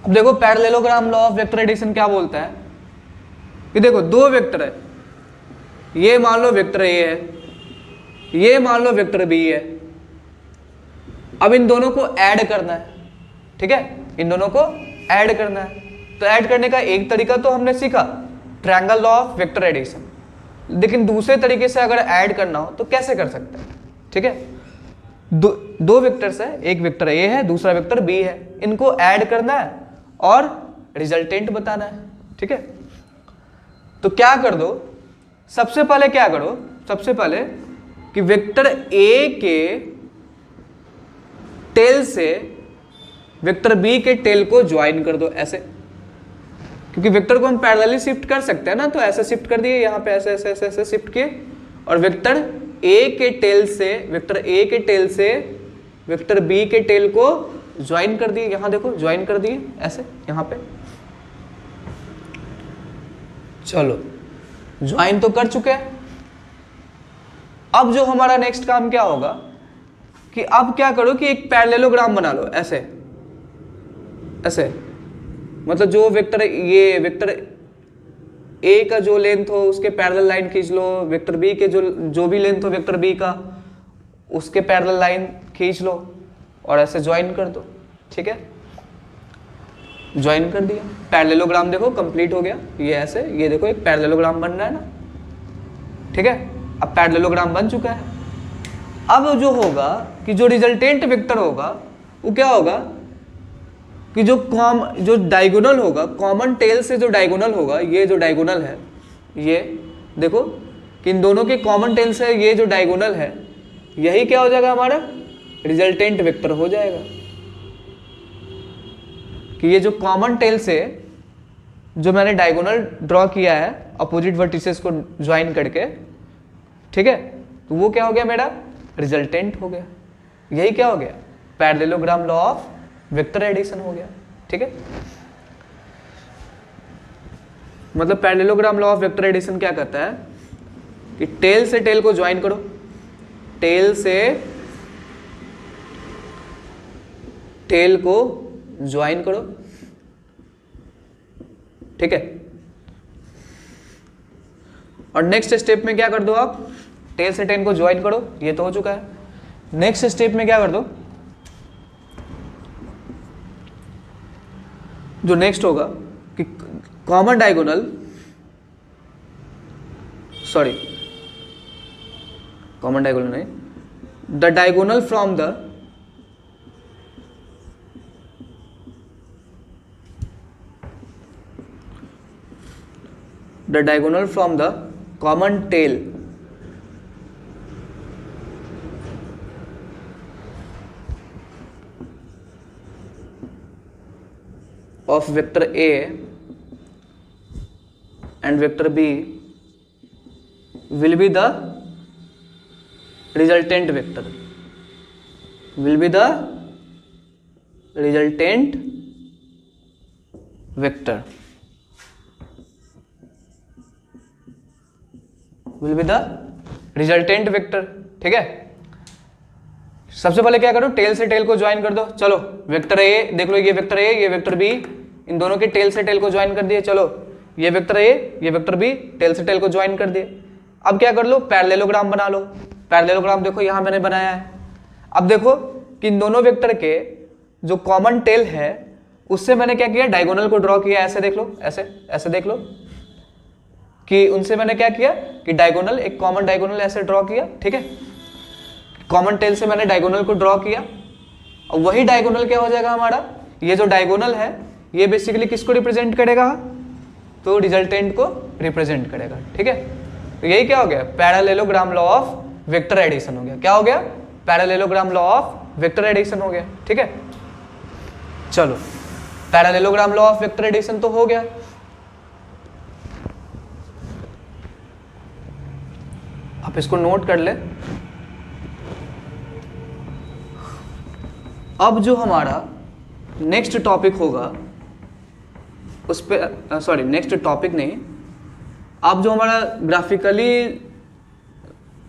अब देखो parallelogram law of vector addition क्या बोलता है कि देखो दो वेक्टर है, ये मान लो वेक्टर ए है, ये मान लो वेक्टर बी है। अब इन दोनों को ऐड करना है, ठीक है, इन दोनों को ऐड करना है। तो ऐड करने का एक तरीका तो हमने सीखा, triangle law of vector addition, लेकिन दूसरे तरीके से अगर ऐड करना हो तो कैसे कर सकते हैं, ठीक है। दो वेक्टर्स है, एक वेक्टर ए है, दूसरा वेक्टर बी है, इनको ऐड करना है और रिजल्टेंट बताना है, ठीक है। तो क्या कर दो, सबसे पहले क्या करो, सबसे पहले कि वेक्टर ए के टेल से वेक्टर बी के टेल को ज्वाइन कर दो ऐसे, क्योंकि वेक्टर को हम पैरेलली शिफ्ट कर सकते हैं ना, तो ऐसे शिफ्ट कर दिए, यहाँ पे ऐसे ऐसे ऐसे ऐसे शिफ्ट किए, और वेक्टर ए के टेल से वेक्टर बी के टेल को ज्वाइन कर दिए, यहाँ देखो ज्वाइन कर दिए ऐसे यहाँ पे। चलो ज्वाइन तो कर चुके हैं। अब जो हमारा नेक्स्ट काम क्या होगा कि अब क्या करो कि एक पैरेललोग्राम बना लो ऐसे ऐसे, मतलब जो वेक्टर, ये वेक्टर ए का जो लेंथ हो उसके पैरेलल लाइन खींच लो, वेक्टर बी के जो भी लेंथ हो वेक्टर बी का उसके पैरेलल लाइन खींच लो और ऐसे ज्वाइन कर दो, ठीक है। ज्वाइन कर दिया, पैरेललोग्राम देखो कंप्लीट हो गया। ये ऐसे, ये देखो एक पैरेललोग्राम बन रहा है ना, ठीक है। अब पैरेललोग्राम बन चुका है। अब जो होगा कि जो रिजल्टेंट वेक्टर होगा वो क्या होगा कि जो डायगोनल होगा, कॉमन टेल से जो डायगोनल होगा, ये जो डायगोनल है, ये देखो कि इन दोनों के कॉमन टेल से ये जो डायगोनल है, यही क्या हो जाएगा हमारा रिजल्टेंट वेक्टर हो जाएगा, कि ये जो कॉमन टेल से जो मैंने डायगोनल ड्रॉ किया है अपोजिट वर्टिसेस को ज्वाइन करके, ठीक है, तो वो क्या हो गया मेरा रिजल्टेंट हो गया। यही क्या हो गया parallelogram law of vector addition हो गया। ठीक है, मतलब parallelogram law of vector addition क्या कहता है कि टेल से टेल को ज्वाइन करो, टेल से टेल को ज्वाइन करो, ठीक है, और नेक्स्ट स्टेप में क्या कर दो आप, टेल से टेल को ज्वाइन करो, ये तो हो चुका है। नेक्स्ट स्टेप में क्या कर दो, जो नेक्स्ट होगा कि common diagonal, sorry common diagonal नहीं, the diagonal from the diagonal from the common tail of vector A and vector B will be the resultant vector, will be the resultant vector, will be the resultant vector। ठीक है, सबसे पहले क्या करो, tell से tell को join कर दो। चलो वेक्टर ए देख लो, ये वेक्टर ए, ये वेक्टर बी, इन दोनों के टेल से टेल को ज्वाइन कर दिए। चलो ये वेक्टर ए, ये वेक्टर बी, टेल से टेल को ज्वाइन कर दिए। अब क्या कर लो, पैरेललोग्राम बना लो। पैरेललोग्राम देखो यहां मैंने बनाया है। अब देखो कि इन दोनों वेक्टर के जो कॉमन टेल है उससे मैंने क्या किया, डायगोनल को ड्रॉ किया। ऐसे देख लो, ऐसे ऐसे देख लो कि उनसे मैंने क्या किया कि डायगोनल, एक कॉमन डायगोनल ऐसे ड्रॉ किया। ठीक है, कॉमन टेल से मैंने डायगोनल को ड्रॉ किया और वही डायगोनल क्या हो जाएगा हमारा, ये जो डायगोनल है ये बेसिकली किसको रिप्रेजेंट करेगा, तो रिजल्टेंट को रिप्रेजेंट करेगा। ठीक है, तो यही क्या हो गया, parallelogram law of vector addition हो गया। क्या हो गया, parallelogram law of vector addition हो गया। ठीक है, चलो parallelogram law of vector addition तो हो गया। आप इसको नोट कर ले। अब जो हमारा नेक्स्ट टॉपिक होगा उस पे, सॉरी नेक्स्ट टॉपिक नहीं, अब जो हमारा ग्राफिकली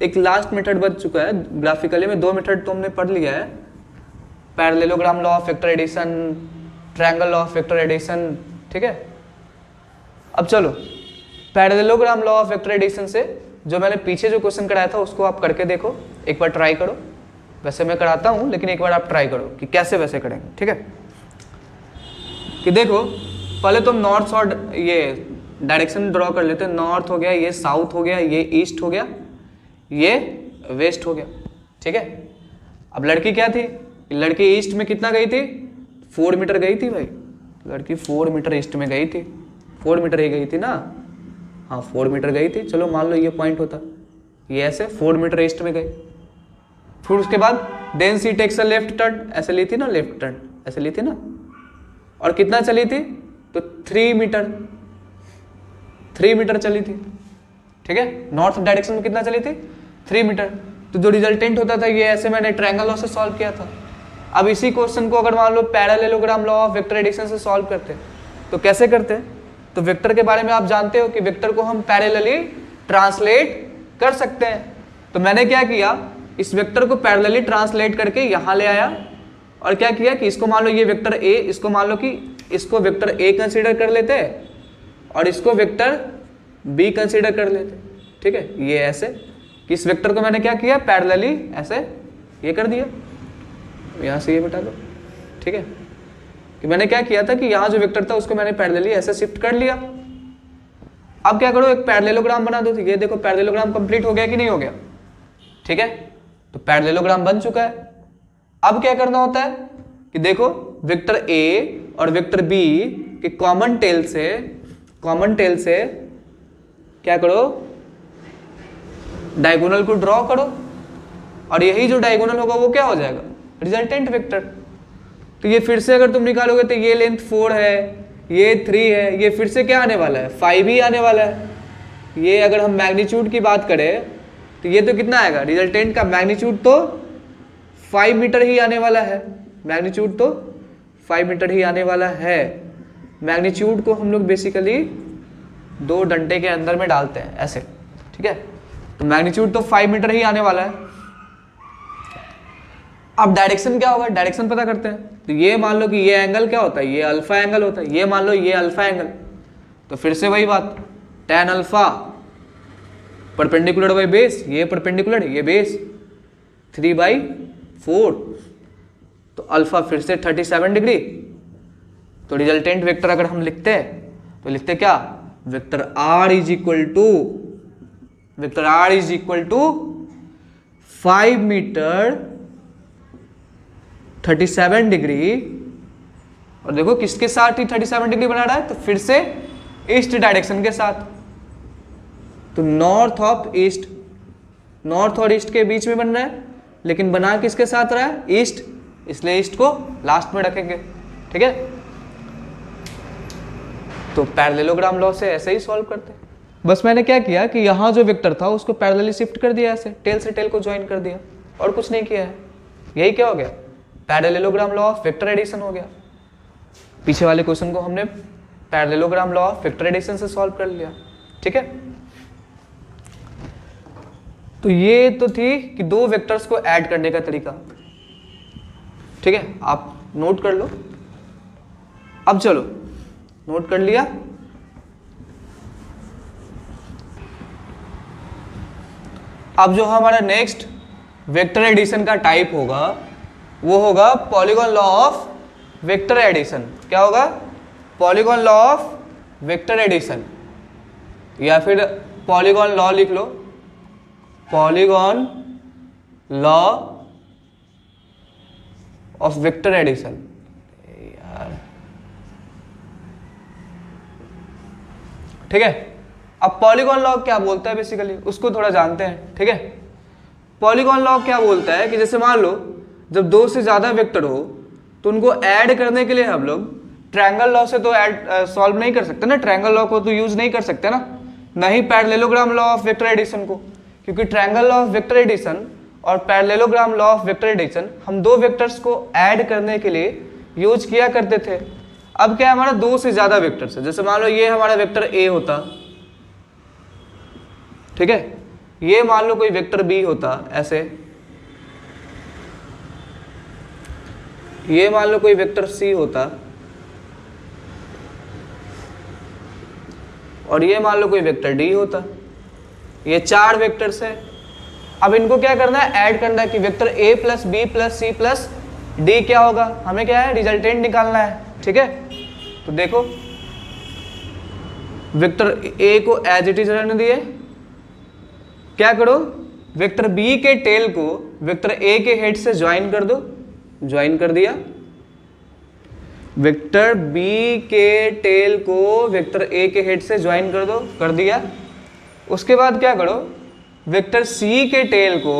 एक लास्ट मेथड बच चुका है। ग्राफिकली में 2 मेथड तो हमने पढ़ लिया है, parallelogram law of vector addition, triangle law of vector addition. ठीक है, अब चलो parallelogram law of vector addition से जो मैंने पीछे जो क्वेश्चन कराया था उसको आप करके देखो, एक बार ट्राई करो। वैसे मैं कराता हूं लेकिन एक बार आप ट्राई करो कि कैसे वैसे करेंगे। ठीक है, कि देखो पहले तो हम नॉर्थ साउथ ये डायरेक्शन ड्रॉ कर लेते हैं। नॉर्थ हो गया, ये साउथ हो गया, ये ईस्ट हो गया, ये वेस्ट हो गया। ठीक है, अब लड़की क्या थी, लड़की ईस्ट में कितना गई थी, 4 मीटर गई थी भाई। लड़की 4 मीटर ईस्ट में गई थी, 4 मीटर ही गई थी ना, हाँ 4 मीटर गई थी। चलो मान लो ये पॉइंट होता, ये ऐसे 4 मीटर ईस्ट में गई। फिर उसके बाद then she takes a left turn, ऐसे ली थी ना, लेफ्ट टर्न ऐसे ली थी ना, और कितना चली थी, तो 3 मीटर, 3 मीटर चली थी। ठीक है, नॉर्थ डायरेक्शन में कितना चली थी, 3 मीटर। तो जो रिजल्टेंट होता था ये ऐसे मैंने ट्रायंगल लॉ से सॉल्व किया था। अब इसी क्वेश्चन को अगर मान लो parallelogram law of vector addition से सॉल्व करते तो कैसे करते हैं, तो वेक्टर के बारे में आप जानते हो कि वेक्टर को हम पैरेलली ट्रांसलेट कर सकते हैं। तो मैंने क्या किया, इस वेक्टर को पैरेलली ट्रांसलेट करके यहाँ ले आया और क्या किया कि इसको मान लो ये वेक्टर ए, इसको मान लो कि इसको वेक्टर ए कंसीडर कर लेते हैं और इसको वेक्टर बी कंसीडर कर लेते। ठीक है, ये ऐसे कि इस वेक्टर को मैंने क्या किया, पैरेलली ऐसे ये कर दिया, यहाँ से ये मिटा दो। ठीक है, कि मैंने क्या किया था कि यहाँ जो वेक्टर था उसको मैंने पैरेलली ऐसे शिफ्ट कर लिया। अब क्या करो, एक पैरेललोग्राम बना दो। ये देखो पैरेललोग्राम कंप्लीट हो गया कि नहीं हो गया। ठीक है, तो पैरेललोग्राम बन चुका है। अब क्या करना होता है कि देखो वेक्टर ए और वेक्टर बी के कॉमन टेल से क्या करो, डायगोनल को ड्रॉ करो और यही जो डायगोनल होगा वो क्या हो जाएगा, रिजल्टेंट वेक्टर। तो ये फिर से अगर तुम निकालोगे तो ये लेंथ 4 है, ये 3 है, ये फिर से क्या आने वाला है 5 ही आने वाला है। ये अगर हम मैग्नीट्यूड की बात करें तो ये तो कितना आएगा, रिजल्टेंट का मैग्नीट्यूड तो 5 मीटर ही आने वाला है, मैग्नीट्यूड तो 5 मीटर ही आने वाला है। मैग्नीट्यूड को हम लोग बेसिकली 2 डंडे के अंदर में डालते हैं ऐसे, ठीक है। तो मैग्नीट्यूड तो 5 मीटर ही आने वाला है। अब डायरेक्शन क्या होगा, डायरेक्शन पता करते हैं। तो ये मान लो कि ये एंगल क्या होता है, ये अल्फा एंगल होता है, ये मान लो ये अल्फा एंगल। तो फिर से वही बात, tan alpha perpendicular by base, ये परपेंडिकुलर ये बेस 3/4, तो अल्फा फिर से 37 डिग्री। तो रिजल्टेंट वेक्टर अगर हम लिखते हैं तो लिखते क्या, vector R is equal to 5 metre 37 degree. और देखो किसके साथ ही 37 डिग्री बना रहा है, तो फिर से ईस्ट डायरेक्शन के साथ। तो नॉर्थ और ईस्ट के बीच में बन रहा है, लेकिन बना किसके साथ रहा है, ईस्ट, इसलिए ईस्ट को लास्ट में रखेंगे, ठीक है। तो पैरेललोग्राम लॉ से ऐसे ही सॉल्व करते हैं। बस मैंने क्या किया कि यहाँ जो वेक्टर था उसको पैरेलली शिफ्ट कर दिया, ऐसे टेल से टेल को ज्वाइन कर दिया, और कुछ नहीं किया है। यही क्या हो गया, parallelogram law of vector addition हो गया। पीछे वाले क्वेश्चन को हमने parallelogram law of vector addition से सॉल्व कर लिया, ठीक है। तो ये तो थी कि 2 वेक्टर्स को ऐड करने का तरीका, ठीक है, आप नोट कर लो। अब चलो, नोट कर लिया। अब जो हमारा नेक्स्ट वेक्टर एडिशन का टाइप होगा वो होगा polygon law of vector addition. क्या होगा, polygon law of vector addition, या फिर पॉलीगॉन लॉ लिख लो, polygon law of vector addition. यार ठीक है। अब पॉलीगॉन लॉ क्या बोलता है बेसिकली, उसको थोड़ा जानते हैं, ठीक है। पॉलीगॉन लॉ क्या बोलता है कि जैसे मान लो जब 2 से ज्यादा वेक्टर हो तो उनको ऐड करने के लिए हम लोग ट्रायंगल लॉ से तो ऐड सॉल्व नहीं कर सकते ना, ट्रायंगल लॉ को तो यूज नहीं कर सकते ना, नहीं parallelogram law of vector addition को, क्योंकि triangle law of vector addition और parallelogram law of vector addition हम 2 वेक्टर्स को ऐड करने के लिए यूज किया करते थे। अब क्या हमारा 2 से ज्यादा वेक्टर्स है, जैसे मान लो ये हमारा वेक्टर ए होता, ठीक है, ये मान लो कोई वेक्टर बी होता ऐसे, ये मान लो कोई वेक्टर सी होता, और ये मान लो कोई वेक्टर डी होता। ये 4 वेक्टर्स है। अब इनको क्या करना है, ऐड करना है कि vector A plus B plus C plus D क्या होगा, हमें क्या है, रिजल्टेंट निकालना है, ठीक है। तो देखो वेक्टर ए को एज इट इज रहने दिए, क्या करो, वेक्टर बी के टेल को वेक्टर ए के हेड से ज्वाइन कर दो, ज्वाइन कर दिया। वेक्टर बी के टेल को वेक्टर ए के हेड से ज्वाइन कर दो, कर दिया। उसके बाद क्या करो, वेक्टर सी के टेल को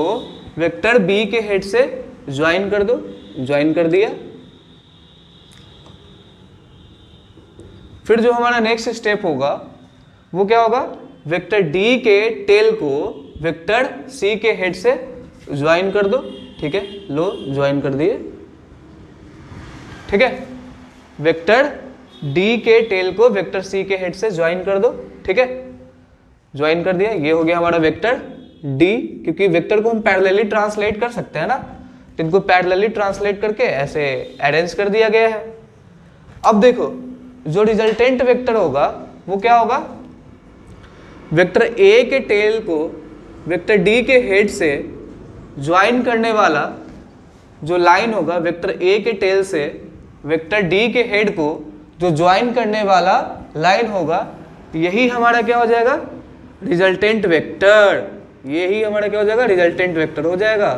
वेक्टर बी के हेड से ज्वाइन कर दो, ज्वाइन कर दिया। फिर जो हमारा नेक्स्ट स्टेप होगा वो क्या होगा, वेक्टर डी के टेल को वेक्टर सी के हेड से ज्वाइन कर दो, ठीक है, लो ज्वाइन कर दिए, ठीक है। वेक्टर डी के टेल को वेक्टर सी के हेड से ज्वाइन कर दो, ठीक है, ज्वाइन कर दिया। ये हो गया हमारा वेक्टर डी, क्योंकि वेक्टर को हम पैरेलली ट्रांसलेट कर सकते हैं ना, तो इनको पैरेलली ट्रांसलेट करके ऐसे अरेंज कर दिया गया है। अब देखो जो रिजल्टेंट वेक्टर होगा वो क्या होगा, वेक्टर ए के टेल को वेक्टर डी के हेड से ज्वाइन करने वाला जो लाइन होगा, वेक्टर ए के टेल से वेक्टर डी के हेड को जो ज्वाइन करने वाला लाइन होगा, यही हमारा क्या हो जाएगा, रिजल्टेंट वेक्टर। यही हमारा क्या हो जाएगा, रिजल्टेंट वेक्टर हो जाएगा।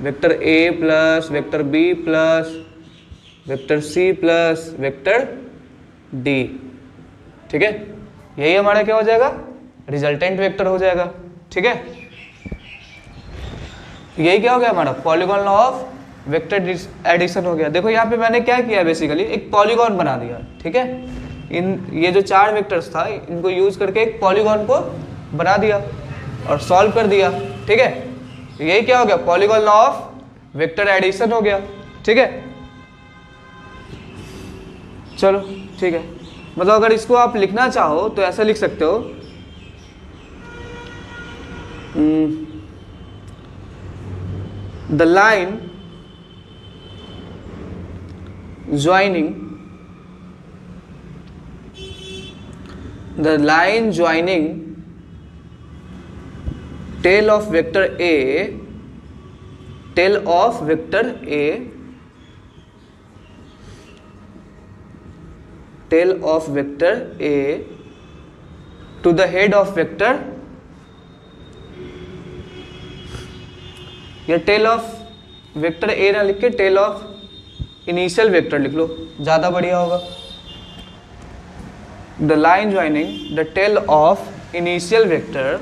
Vector A plus vector B plus vector C plus vector D, ठीक है, यही हमारा क्या हो जाएगा, रिजल्टेंट वेक्टर हो जाएगा, ठीक है। यही क्या हो गया हमारा polygon law of vector addition हो गया। देखो यहाँ पे मैंने क्या किया, बेसिकली एक पॉलीगॉन बना दिया, ठीक है। ये जो 4 वेक्टर्स था इनको यूज करके एक पॉलीगॉन को बना दिया और सॉल्व कर दिया, ठीक है। यही क्या हो गया, polygon law of vector addition हो गया, ठीक है। चलो ठीक है, मतलब अगर इसको आप लिखना चाहो तो ऐसा लिख सकते हो, the line joining tail of vector A to the head of vector, या टेल ऑफ वेक्टर A ना लिख के टेल ऑफ इनिशियल वेक्टर लिख लो, ज़्यादा बढ़िया होगा। The line joining the tail of initial vector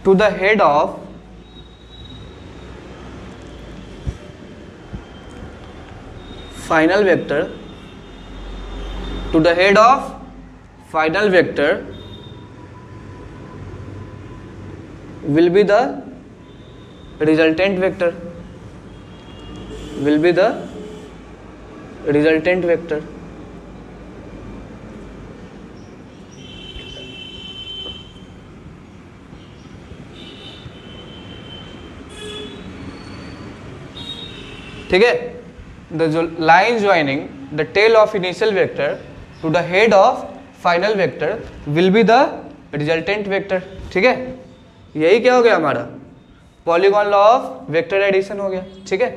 to the head of final vector, to the head of final vector will be the resultant vector, ठीक है। The line joining the tail of initial vector to the head of final vector will be the resultant vector, ठीक है। यही क्या हो गया हमारा polygon law of vector addition हो गया, ठीक है।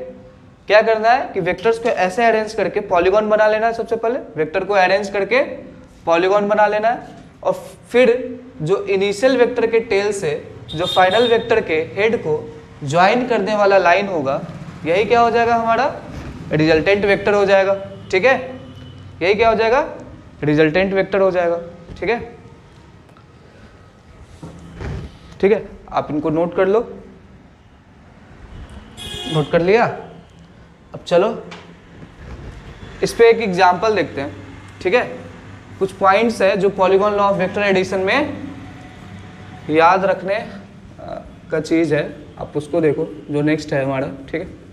क्या करना है कि वेक्टर्स को ऐसे अरेंज करके पॉलीगॉन बना लेना है। सबसे पहले वेक्टर को अरेंज करके पॉलीगॉन बना लेना है, और फिर जो इनिशियल वेक्टर के टेल से जो फाइनल वेक्टर के हेड को ज्वाइन करने वाला लाइन होगा, यही क्या हो जाएगा हमारा रिजल्टेंट वेक्टर हो जाएगा, ठीक है। यही क्या हो जाएगा रिजल्टेंट वेक्टर हो जाएगा, ठीक है। ठीक है, आप इनको नोट कर लो। नोट कर लिया? अब चलो इस पे एक एग्जांपल देखते हैं, ठीक है। कुछ पॉइंट्स है जो polygon law of vector addition में याद रखने का चीज़ है, आप उसको देखो जो नेक्स्ट है हमारा, ठीक है।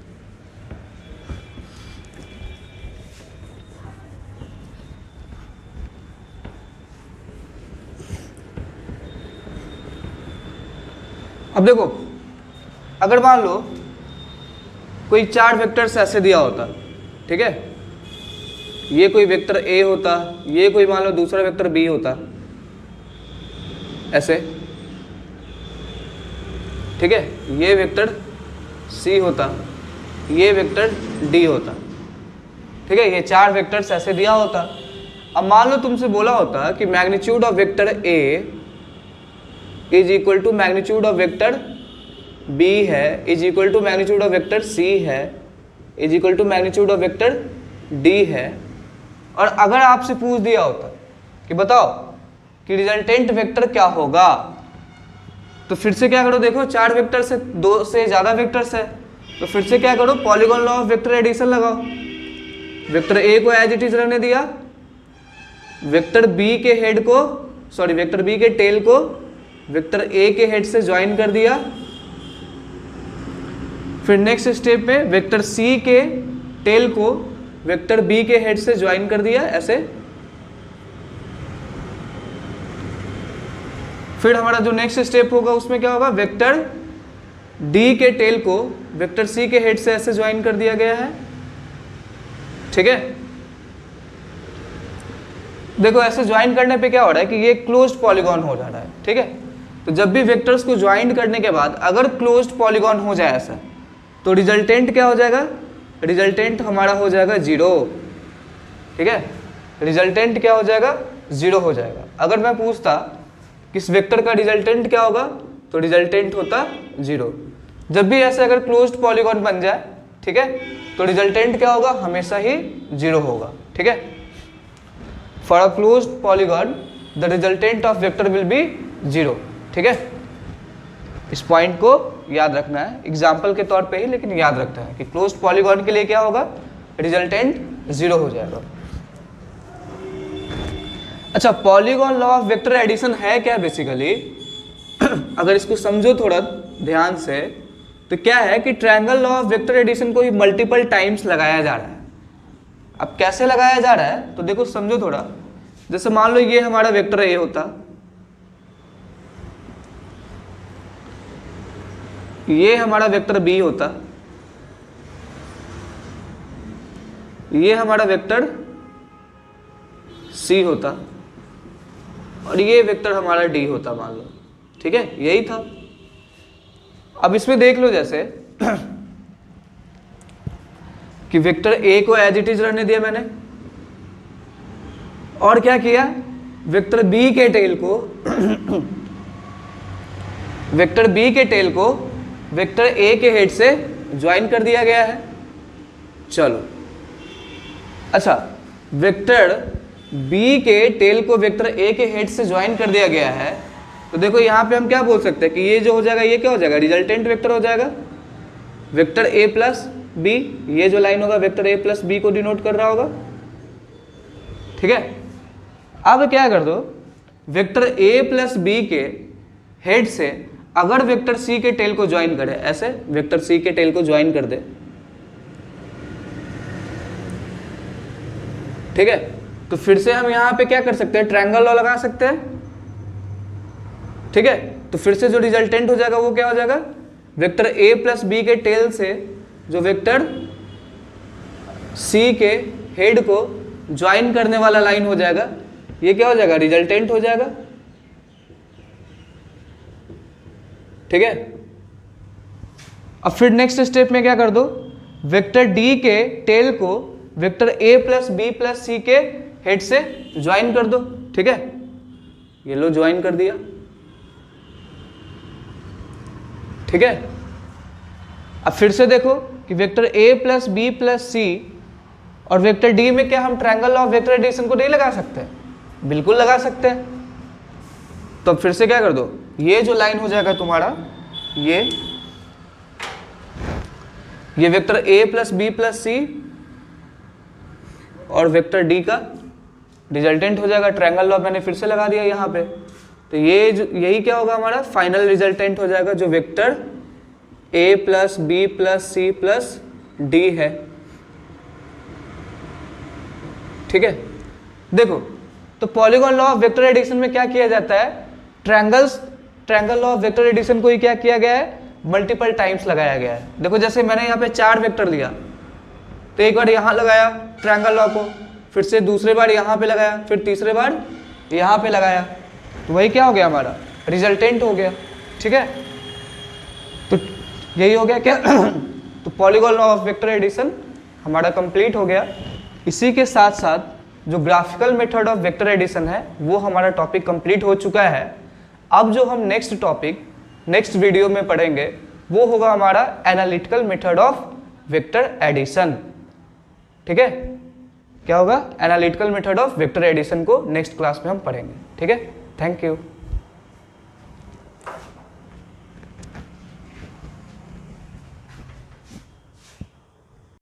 अब देखो, अगर मान लो कोई 4 वेक्टर्स ऐसे दिया होता, ठीक है। ये कोई वेक्टर A होता, ये कोई मान लो दूसरा वेक्टर B होता, ऐसे, ठीक है। ये वेक्टर C होता, ये वेक्टर D होता, ठीक है। ये 4 वेक्टर्स ऐसे दिया होता। अब मान लो तुमसे बोला होता कि magnitude of vector A is equal to magnitude of vector B है, is equal to magnitude of vector C है, is equal to magnitude of vector D है। और अगर आपसे पूछ दिया होता कि बताओ कि रिजल्टेंट वेक्टर क्या होगा, तो फिर से क्या करो, देखो 4 वेक्टर से 2 से ज़्यादा वेक्टर्स है, तो फिर से क्या करो, polygon law of vector addition लगाओ। वेक्टर A को एज इट इज रहने दिया, वेक्टर B के हेड को, सॉरी वेक्टर B के टेल को वेक्टर A के हेड से ज्वाइन कर दिया। फिर नेक्स्ट स्टेप में वेक्टर C के टेल को वेक्टर B के हेड से ज्वाइन कर दिया, ऐसे। फिर हमारा जो नेक्स्ट स्टेप होगा उसमें क्या होगा, वेक्टर D के टेल को वेक्टर C के हेड से ऐसे ज्वाइन कर दिया गया है, ठीक है। देखो ऐसे ज्वाइन करने पे क्या हो रहा है कि ये क्लोज्ड पॉलीगॉन हो जा रहा है, ठीक है। तो जब भी वेक्टर्स को ज्वाइन करने के बाद अगर क्लोज्ड पॉलीगॉन हो जाए ऐसा, तो रिजल्टेंट क्या हो जाएगा, रिजल्टेंट हमारा हो जाएगा 0, ठीक है। रिजल्टेंट क्या हो जाएगा, 0 हो जाएगा। अगर मैं पूछता कि इस वेक्टर का रिजल्टेंट क्या होगा, तो रिजल्टेंट होता 0। जब भी ऐसे अगर क्लोज्ड पॉलीगॉन बन जाए, ठीक है, तो रिजल्टेंट क्या होगा, हमेशा ही 0 होगा, ठीक है। For a closed polygon the resultant of vector will B 0। ठीक है, इस पॉइंट को याद रखना है एग्जाम्पल के तौर पे ही, लेकिन याद रखना है कि क्लोज्ड पॉलीगॉन के लिए क्या होगा, रिजल्टेंट 0 हो जाएगा। अच्छा, polygon law of vector addition है क्या बेसिकली? अगर इसको समझो थोड़ा ध्यान से तो क्या है कि triangle law of vector addition को ही मल्टीपल टाइम्स लगाया जा रहा है। अब कैसे लगाया जा रहा है तो देखो समझो थोड़ा। जैसे मान लो ये हमारा वेक्टर ए होता, ये हमारा वेक्टर बी होता, ये हमारा वेक्टर सी होता और ये वेक्टर हमारा डी होता मान लो। ठीक है, यही था। अब इसमें देख लो जैसे कि वेक्टर ए को एज इट इज रहने दिया मैंने, और क्या किया, वेक्टर बी के टेल को वेक्टर बी के टेल को वेक्टर ए के हेड से ज्वाइन कर दिया गया है। चलो अच्छा, वेक्टर बी के टेल को वेक्टर ए के हेड से ज्वाइन कर दिया गया है, तो देखो यहाँ पे हम क्या बोल सकते हैं कि ये जो हो जाएगा ये क्या हो जाएगा, रिजल्टेंट वेक्टर हो जाएगा, वेक्टर ए प्लस बी। ये जो लाइन होगा वेक्टर ए प्लस बी को डिनोट कर रहा होगा। ठीक है, अब क्या कर दो, वेक्टर ए प्लस बी के हेड से अगर वेक्टर सी के टेल को ज्वाइन करे, ऐसे वेक्टर सी के टेल को ज्वाइन कर दे। ठीक है, तो फिर से हम यहां पे क्या कर सकते हैं, ट्रायंगल लॉ लगा सकते हैं। ठीक है, तो फिर से जो रिजल्टेंट हो जाएगा वो क्या हो जाएगा, वेक्टर ए प्लस बी के टेल से जो वेक्टर सी के हेड को ज्वाइन करने वाला लाइन हो जाएगा, ये क्या हो जाएगा, रिजल्टेंट हो जाएगा। ठीक है, अब फिर नेक्स्ट स्टेप में क्या कर दो, वेक्टर डी के टेल को vector A plus B plus C के हेड से ज्वाइन कर दो। ठीक है, ये लो ज्वाइन कर दिया। ठीक है, अब फिर से देखो कि vector A plus B plus C और वेक्टर डी में क्या हम ट्रायंगल ऑफ वेक्टर एडिशन को नहीं लगा सकते? बिल्कुल लगा सकते हैं। तो फिर से क्या कर दो, ये जो लाइन हो जाएगा तुम्हारा, ये vector A plus B plus C और वेक्टर डी का रिजल्टेंट हो जाएगा। ट्रायंगल लॉ मैंने फिर से लगा दिया यहाँ पे, तो यही क्या होगा, हमारा फाइनल रिजल्टेंट हो जाएगा, जो vector A plus B plus C plus D है। ठीक है, देखो तो polygon law of vector addition में क्या किया जाता है, triangle law of vector addition को ही क्या किया गया है, मल्टीपल टाइम्स लगाया गया है। देखो जैसे मैंने यहाँ पे 4 वेक्टर लिया, तो एक बार यहाँ लगाया ट्रायंगल लॉ को, फिर से दूसरे बार यहाँ पे लगाया, फिर तीसरे बार यहाँ पे लगाया, तो वही क्या हो गया, हमारा रिजल्टेंट हो गया। ठीक है, तो यही हो गया क्या तो polygon law of vector addition हमारा कंप्लीट हो गया। इसी के साथ साथ जो graphical method of vector addition है वो हमारा टॉपिक कंप्लीट हो चुका है। अब जो हम नेक्स्ट टॉपिक नेक्स्ट वीडियो में पढ़ेंगे वो होगा हमारा analytical method of vector addition. ठीक है, क्या होगा, analytical method of vector addition को नेक्स्ट क्लास में हम पढ़ेंगे। ठीक है, थैंक यू।